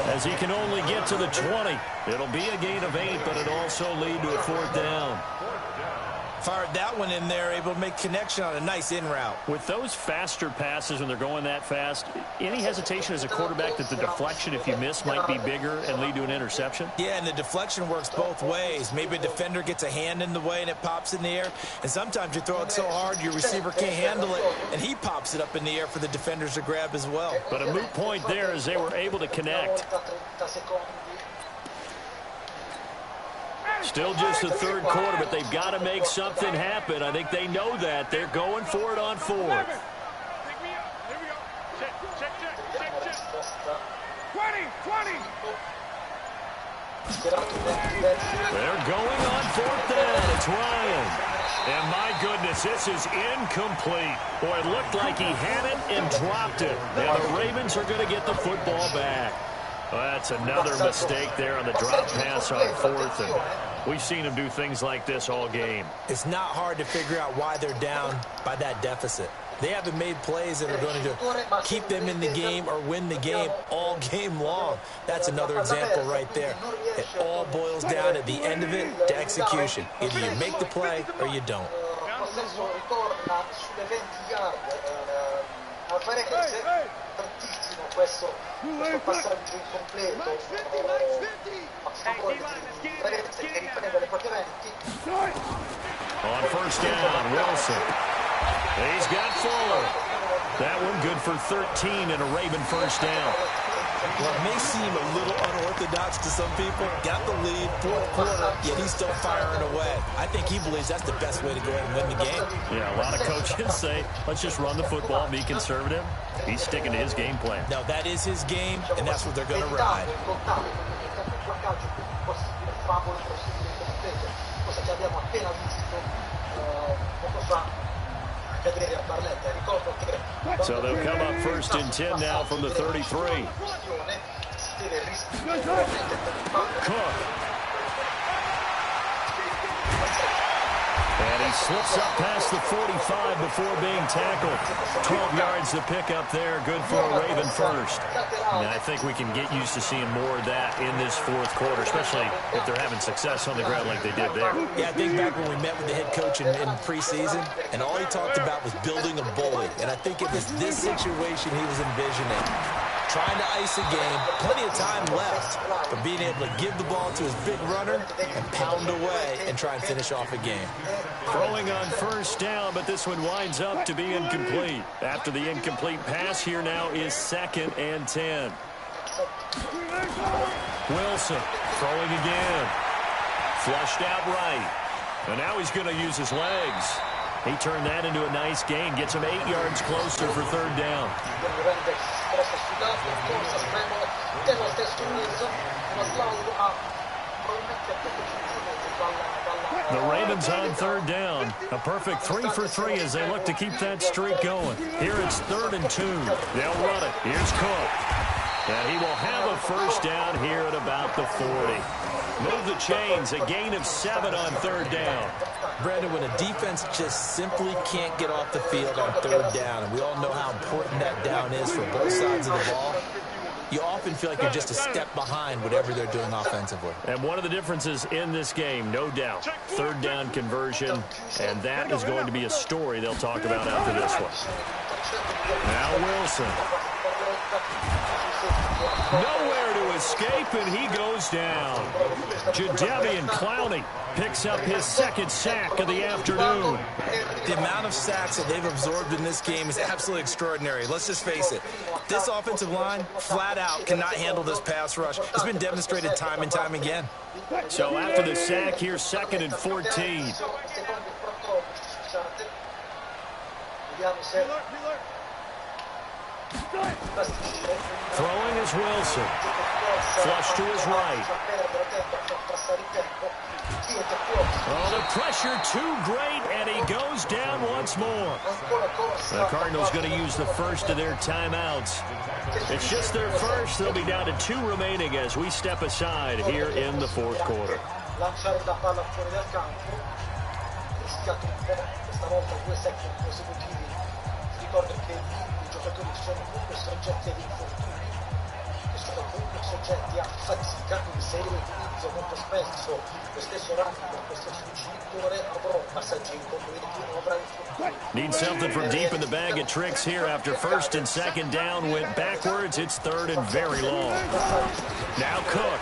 as he can only get to the 20. It'll be a gain of 8, but it'll also lead to a 4th down. Fired that one in there, able to make connection on a nice in route. With those faster passes when they're going that fast, any hesitation as a quarterback that the deflection, if you miss, might be bigger and lead to an interception? Yeah, and the deflection works both ways. Maybe a defender gets a hand in the way and it pops in the air. And sometimes you throw it so hard your receiver can't handle it, and he pops it up in the air for the defenders to grab as well. But a moot point there as they were able to connect. Still just the 3rd quarter, but they've got to make something happen. I think they know that. They're going for it on 4th. 20, 20. They're going on 4th down. It's Ryan. And my goodness, this is incomplete. Boy, it looked like he had it and dropped it. Now the Ravens are going to get the football back. Well, that's another mistake there on the drop pass on 4th. And we've seen him do things like this all game. It's not hard to figure out why they're down by that deficit. They haven't made plays that are going to keep them in the game or win the game all game long. That's another example right there. It all boils down at the end of it to execution. Either you make the play or you don't. Questo passaggio incompleto a favore di Varese che riprende le proprie venti. On 1st down, Wilson. He's got Fuller. That one good for 13 and a Raven 1st down. Well, it may seem a little unorthodox to some people. Got the lead, 4th quarter, yet he's still firing away. I think he believes that's the best way to go ahead and win the game. Yeah, a lot of coaches say, let's just run the football and be conservative. He's sticking to his game plan. No, that is his game, and that's what they're going to ride. So they'll come up 1st and 10 now from the 33. Cook. And he slips up past the 45 before being tackled. 12 yards to pick up there. Good for a Raven 1st. And I think we can get used to seeing more of that in this 4th quarter, especially if they're having success on the ground like they did there. Yeah, I think back when we met with the head coach in preseason, and all he talked about was building a bully. And I think it was this situation he was envisioning. Trying to ice a game, plenty of time left, but being able to give the ball to his big runner and pound away and try and finish off a game. Throwing on 1st down, but this one winds up to be incomplete. After the incomplete pass, here now is 2nd and 10. Wilson throwing again. Flushed out right. And now he's going to use his legs. He turned that into a nice gain. Gets him 8 yards closer for 3rd down. The Ravens on 3rd down. A perfect 3 for 3 as they look to keep that streak going. Here it's 3rd and 2. They'll run it. Here's Cook. And he will have a 1st down here at about the 40. Move the chains. A gain of 7 on 3rd down. Brandon, when a defense just simply can't get off the field on 3rd down, and we all know how important that down is for both sides of the ball, you often feel like you're just a step behind whatever they're doing offensively. And one of the differences in this game, no doubt, 3rd down conversion, and that is going to be a story they'll talk about after this one. Now Wilson. Nowhere to escape, and he goes down. Jadeveon Clowney picks up his 2nd sack of the afternoon. The amount of sacks that they've absorbed in this game is absolutely extraordinary. Let's just face it. This offensive line, flat out, cannot handle this pass rush. It's been demonstrated time and time again. So after the sack, here's 2nd and 14. Throwing is Wilson. Flush to his right. Oh, the pressure too great, and he goes down once more. The Cardinals going to use the first of their timeouts. It's just their first. They'll be down to 2 remaining as we step aside here in the fourth quarter. Lanciare la palla fuori dal campo, rischiato un po', questa volta 2 secchi consecutivi. Ricordo che i giocatori sono comunque soggetti ad infortuni, che sono comunque soggetti a fatica, quindi se io utilizzo molto spesso lo stesso rapido, lo stesso vincitore, avrò passaggi incompleti, non avrò infortuni. Need something from deep in the bag of tricks here after first and second down went backwards. It's third and very long. Now Cook.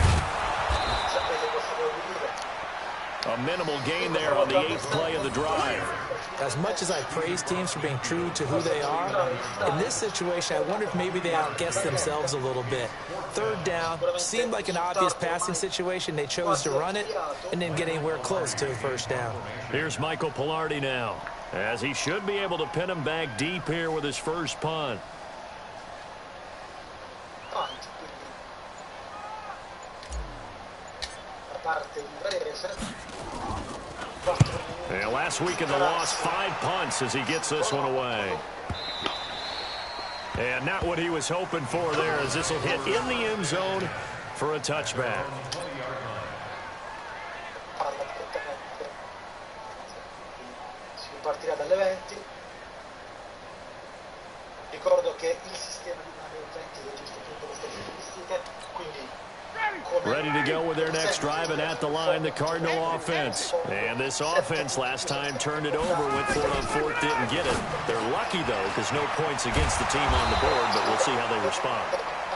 A minimal gain there on the 8th play of the drive. As much as I praise teams for being true to who they are, in this situation, I wonder if maybe they outguessed themselves a little bit. Third down seemed like an obvious passing situation. They chose to run it and didn't get anywhere close to a first down. Here's Michael Pilardi now, as he should be able to pin him back deep here with his first punt. And last week in the loss, 5 punts as he gets this one away. And not what he was hoping for there, as this will hit in the end zone for a touchback. Si partirà dalle 20. Ricordo che il sistema di Mario 20 registra tutte queste statistiche, quindi ready to go with their next drive, and at the line, the Cardinal offense. And this offense last time turned it over, went for it on 4th, didn't get it. They're lucky, though, because no points against the team on the board, but we'll see how they respond.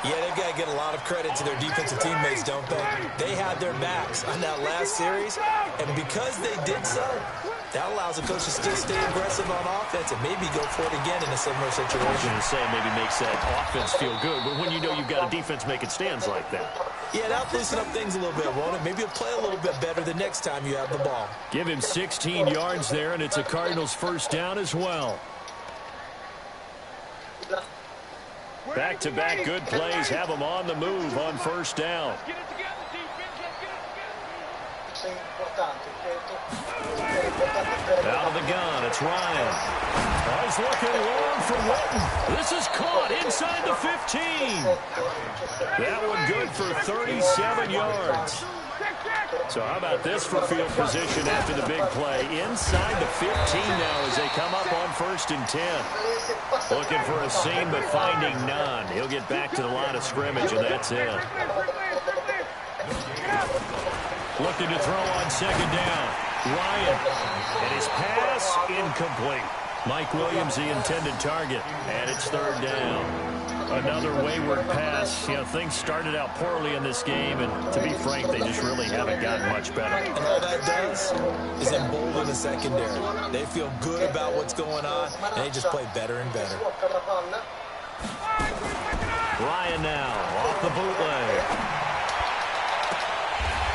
Yeah, they've got to get a lot of credit to their defensive teammates, don't they? They had their backs on that last series, and because they did so, that allows the coach to still stay aggressive on offense and maybe go for it again in a similar situation. I was going to say, maybe makes that offense feel good, but when you know you've got a defense making stands like that. Yeah, that'll loosen up things a little bit, won't it? Maybe you'll play a little bit better the next time you have the ball. Give him 16 yards there, and it's a Cardinals first down as well. Back-to-back good plays have them on the move on first down. Out of the gun, it's Ryan. Oh, he's looking long for Witten. This is caught inside the 15. That one good for 37 yards. So how about this for field position after the big play? Inside the 15 now as they come up on 1st and 10. Looking for a seam, but finding none. He'll get back to the line of scrimmage, and that's it. Looking to throw on 2nd down. Ryan. And his pass incomplete. Mike Williams, the intended target. And it's 3rd down. Another wayward pass. You know, things started out poorly in this game, and to be frank, they just really haven't gotten much better. And all that does is embolden the secondary. They feel good about what's going on, and they just play better and better. Ryan now off the bootleg.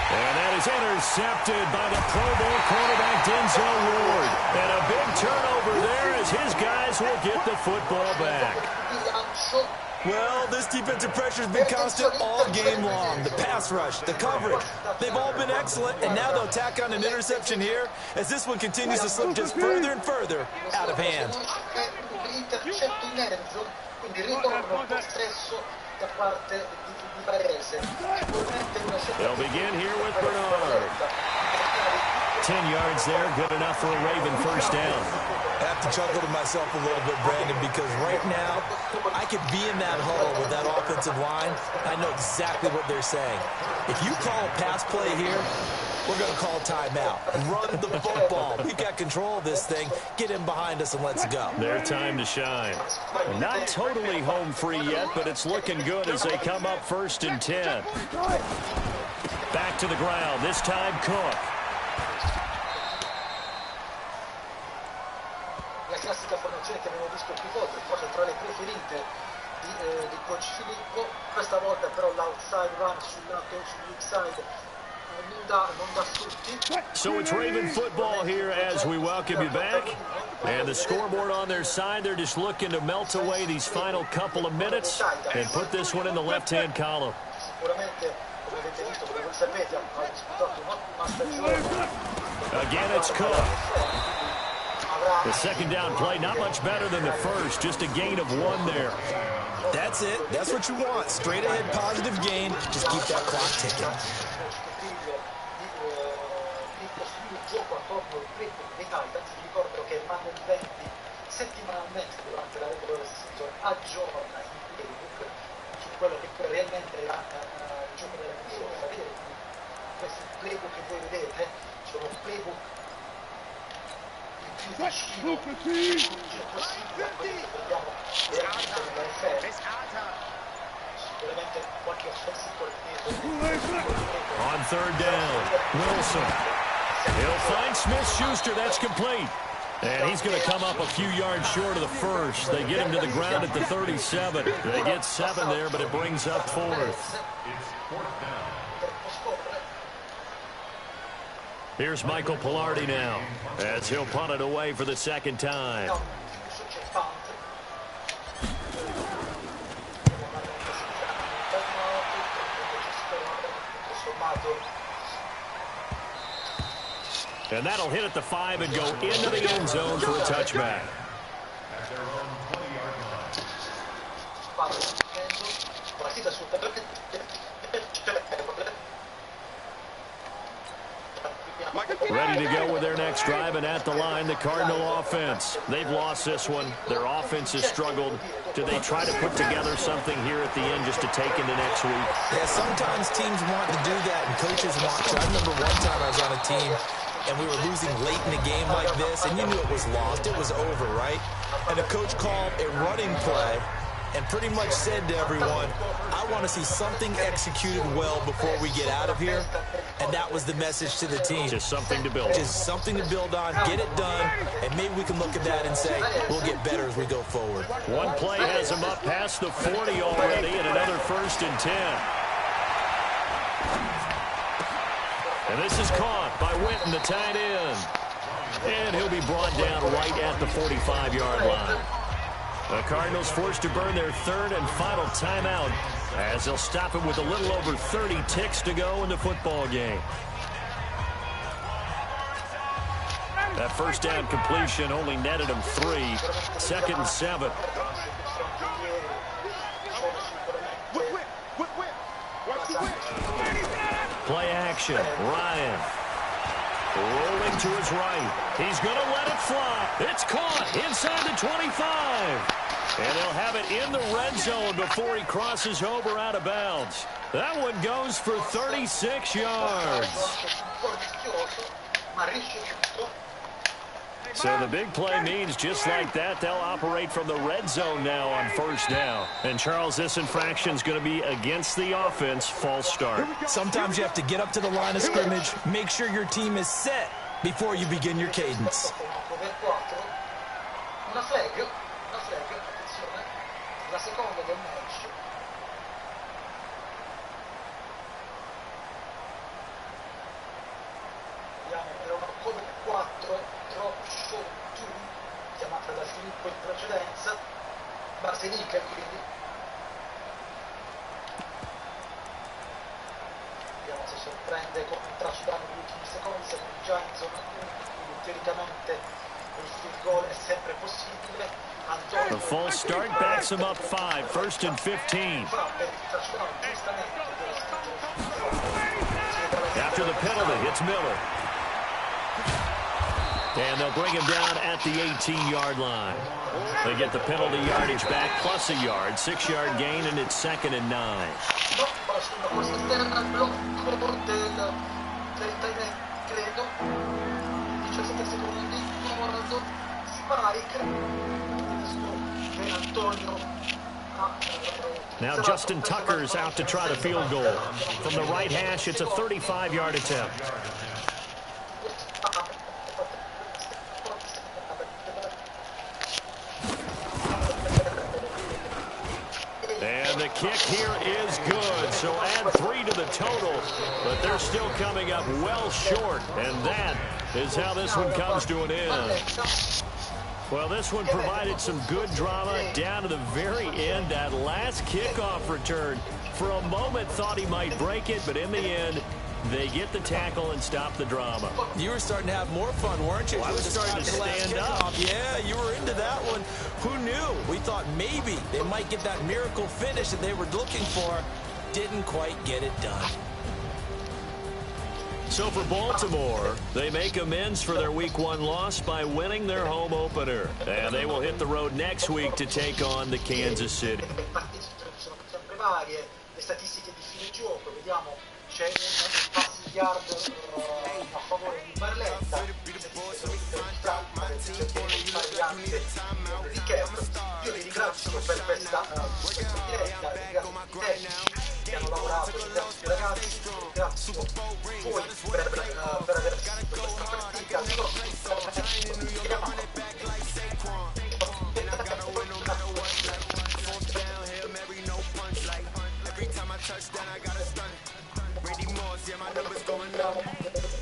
And that is intercepted by the Pro Bowl quarterback Denzel Ward. And a big turnover there as his guys will get the football back. Well, this defensive pressure has been constant all game long. The pass rush, the coverage, they've all been excellent, and now they'll tack on an interception here as this one continues to slip just further and further out of hand. They'll begin here with Bernard. 10 yards there, good enough for a Raven first down. I have to chuckle to myself a little bit, Brandon, because right now I could be in that huddle with that offensive line. I know exactly what they're saying. If you call a pass play here, we're going to call timeout. Run the football. We got control of this thing. Get him behind us and let's go. Their time to shine. Not totally home free yet, but it's looking good as they come up 1st and 10. Back to the ground, this time Cook. La classica formazione che abbiamo visto più volte, forse tra le preferite di coach Filippo. Questa volta però l'outside run sul lato, sull'inside So it's Raven football here as we welcome you back. And the scoreboard on their side, they're just looking to melt away these final couple of minutes and put this one in the left-hand column. Again, it's Cook. The second down play, not much better than the first, just a gain of 1 there. That's it. That's what you want. Straight ahead, positive gain. Just keep that clock ticking. Settimanalmente durante la regular season aggiorna il playbook su quello che poi realmente è il gioco della persona. Questi playbook che voi vedete sono playbook il più vicino possibile a quello che vediamo veramente nella NFL. Sicuramente qualche offensive coordinator. On third down, Wilson. He'll find Smith-Schuster. That's complete. And he's going to come up a few yards short of the first. They get him to the ground at the 37. They get 7 there, but it brings up 4th. Here's Michael Pilardi now as he'll punt it away for the second time. And that'll hit at the 5 and go into the end zone for a touchback. Ready to go with their next drive, and at the line, the Cardinal offense. They've lost this one. Their offense has struggled. Do they try to put together something here at the end just to take into next week? Yeah, sometimes teams want to do that, and coaches want to. I remember one time I was on a team, and we were losing late in a game like this, and you knew it was lost. It was over, right? And the coach called a running play and pretty much said to everyone, I want to see something executed well before we get out of here. And that was the message to the team. Just something to build. Just something to build on, get it done, and maybe we can look at that and say, we'll get better as we go forward. One play has him up past the 40 already, and another 1st and 10. And this is caught by Winton, the tight end. And he'll be brought down right at the 45-yard line. The Cardinals forced to burn their 3rd and final timeout as they'll stop it with a little over 30 ticks to go in the football game. That first down completion only netted him 3. 2nd and 7. Play action. Ryan. Rolling to his right. He's going to let it fly. It's caught inside the 25. And he'll have it in the red zone before he crosses over out of bounds. That one goes for 36 yards. So the big play means just like that, they'll operate from the red zone now on 1st down. And, Charles, this infraction's going to be against the offense, false start. Sometimes you have to get up to the line of scrimmage, make sure your team is set before you begin your cadence. Una flag, attenzione, la seconda del match. Vediamo, era una cover 4, drop show 2, chiamata da Filippo in precedenza, Basenica quindi. Vediamo se sorprende con un touchdown negli ultimi secondi, siamo già in zona 1, quindi teoricamente il field goal è sempre possibile. The false start backs him up 5, 1st and 15. After the penalty, it's Miller. And they'll bring him down at the 18-yard line. They get the penalty yardage back plus a yard, 6-yard gain, and it's 2nd and 9. Now Justin Tucker's out to try the field goal. From the right hash, it's a 35-yard attempt. And And the kick here is good. So add 3 to the total. But they're still coming up well short. And that is how this one comes to an end. Well, this one provided some good drama down to the very end. That last kickoff return, for a moment, thought he might break it. But in the end, they get the tackle and stop the drama. You were starting to have more fun, weren't you? Well, I was starting to stand up. Yeah, you were into that one. Who knew? We thought maybe they might get that miracle finish that they were looking for. Didn't quite get it done. So for Baltimore, they make amends for their Week 1 loss by winning their home opener. And they will hit the road next week to take on the Kansas City. Le statistiche di fine gioco, vediamo, c'è un passing yard a favore di Barletta, io vi ringrazio per questa diretta, ringrazio i tecnici che hanno lavorato, ringrazio i ragazzi, ringrazio voi per aver assistito questa partita. Touchdown, I got a stun. Randy Moss, yeah, my numbers going up.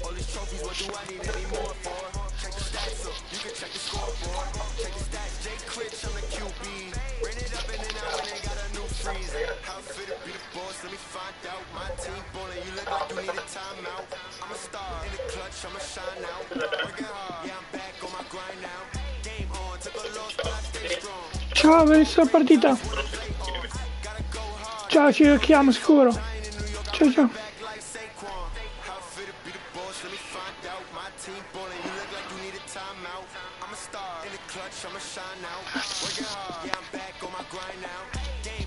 All these trophies, what do I need any more for? Check the stats up, you can check the scoreboard. Check the stats, Jay Critch, I'm the QB. Ran it up and then I went and got a new freeze. How fit it be the boss, let me find out. My team bowling, you look like you need a timeout. I'm a star in the clutch, I'ma shine out. Working hard, yeah, I'm back on my grind now. Game on, took a loss, but I stay strong. Ciao, per questa partita. Ciao, ci becchiamo sicuro. Ciao ciao. I'm a star in the clutch, I'ma shine out. Working hard, yeah, I'm back on my grind now. Game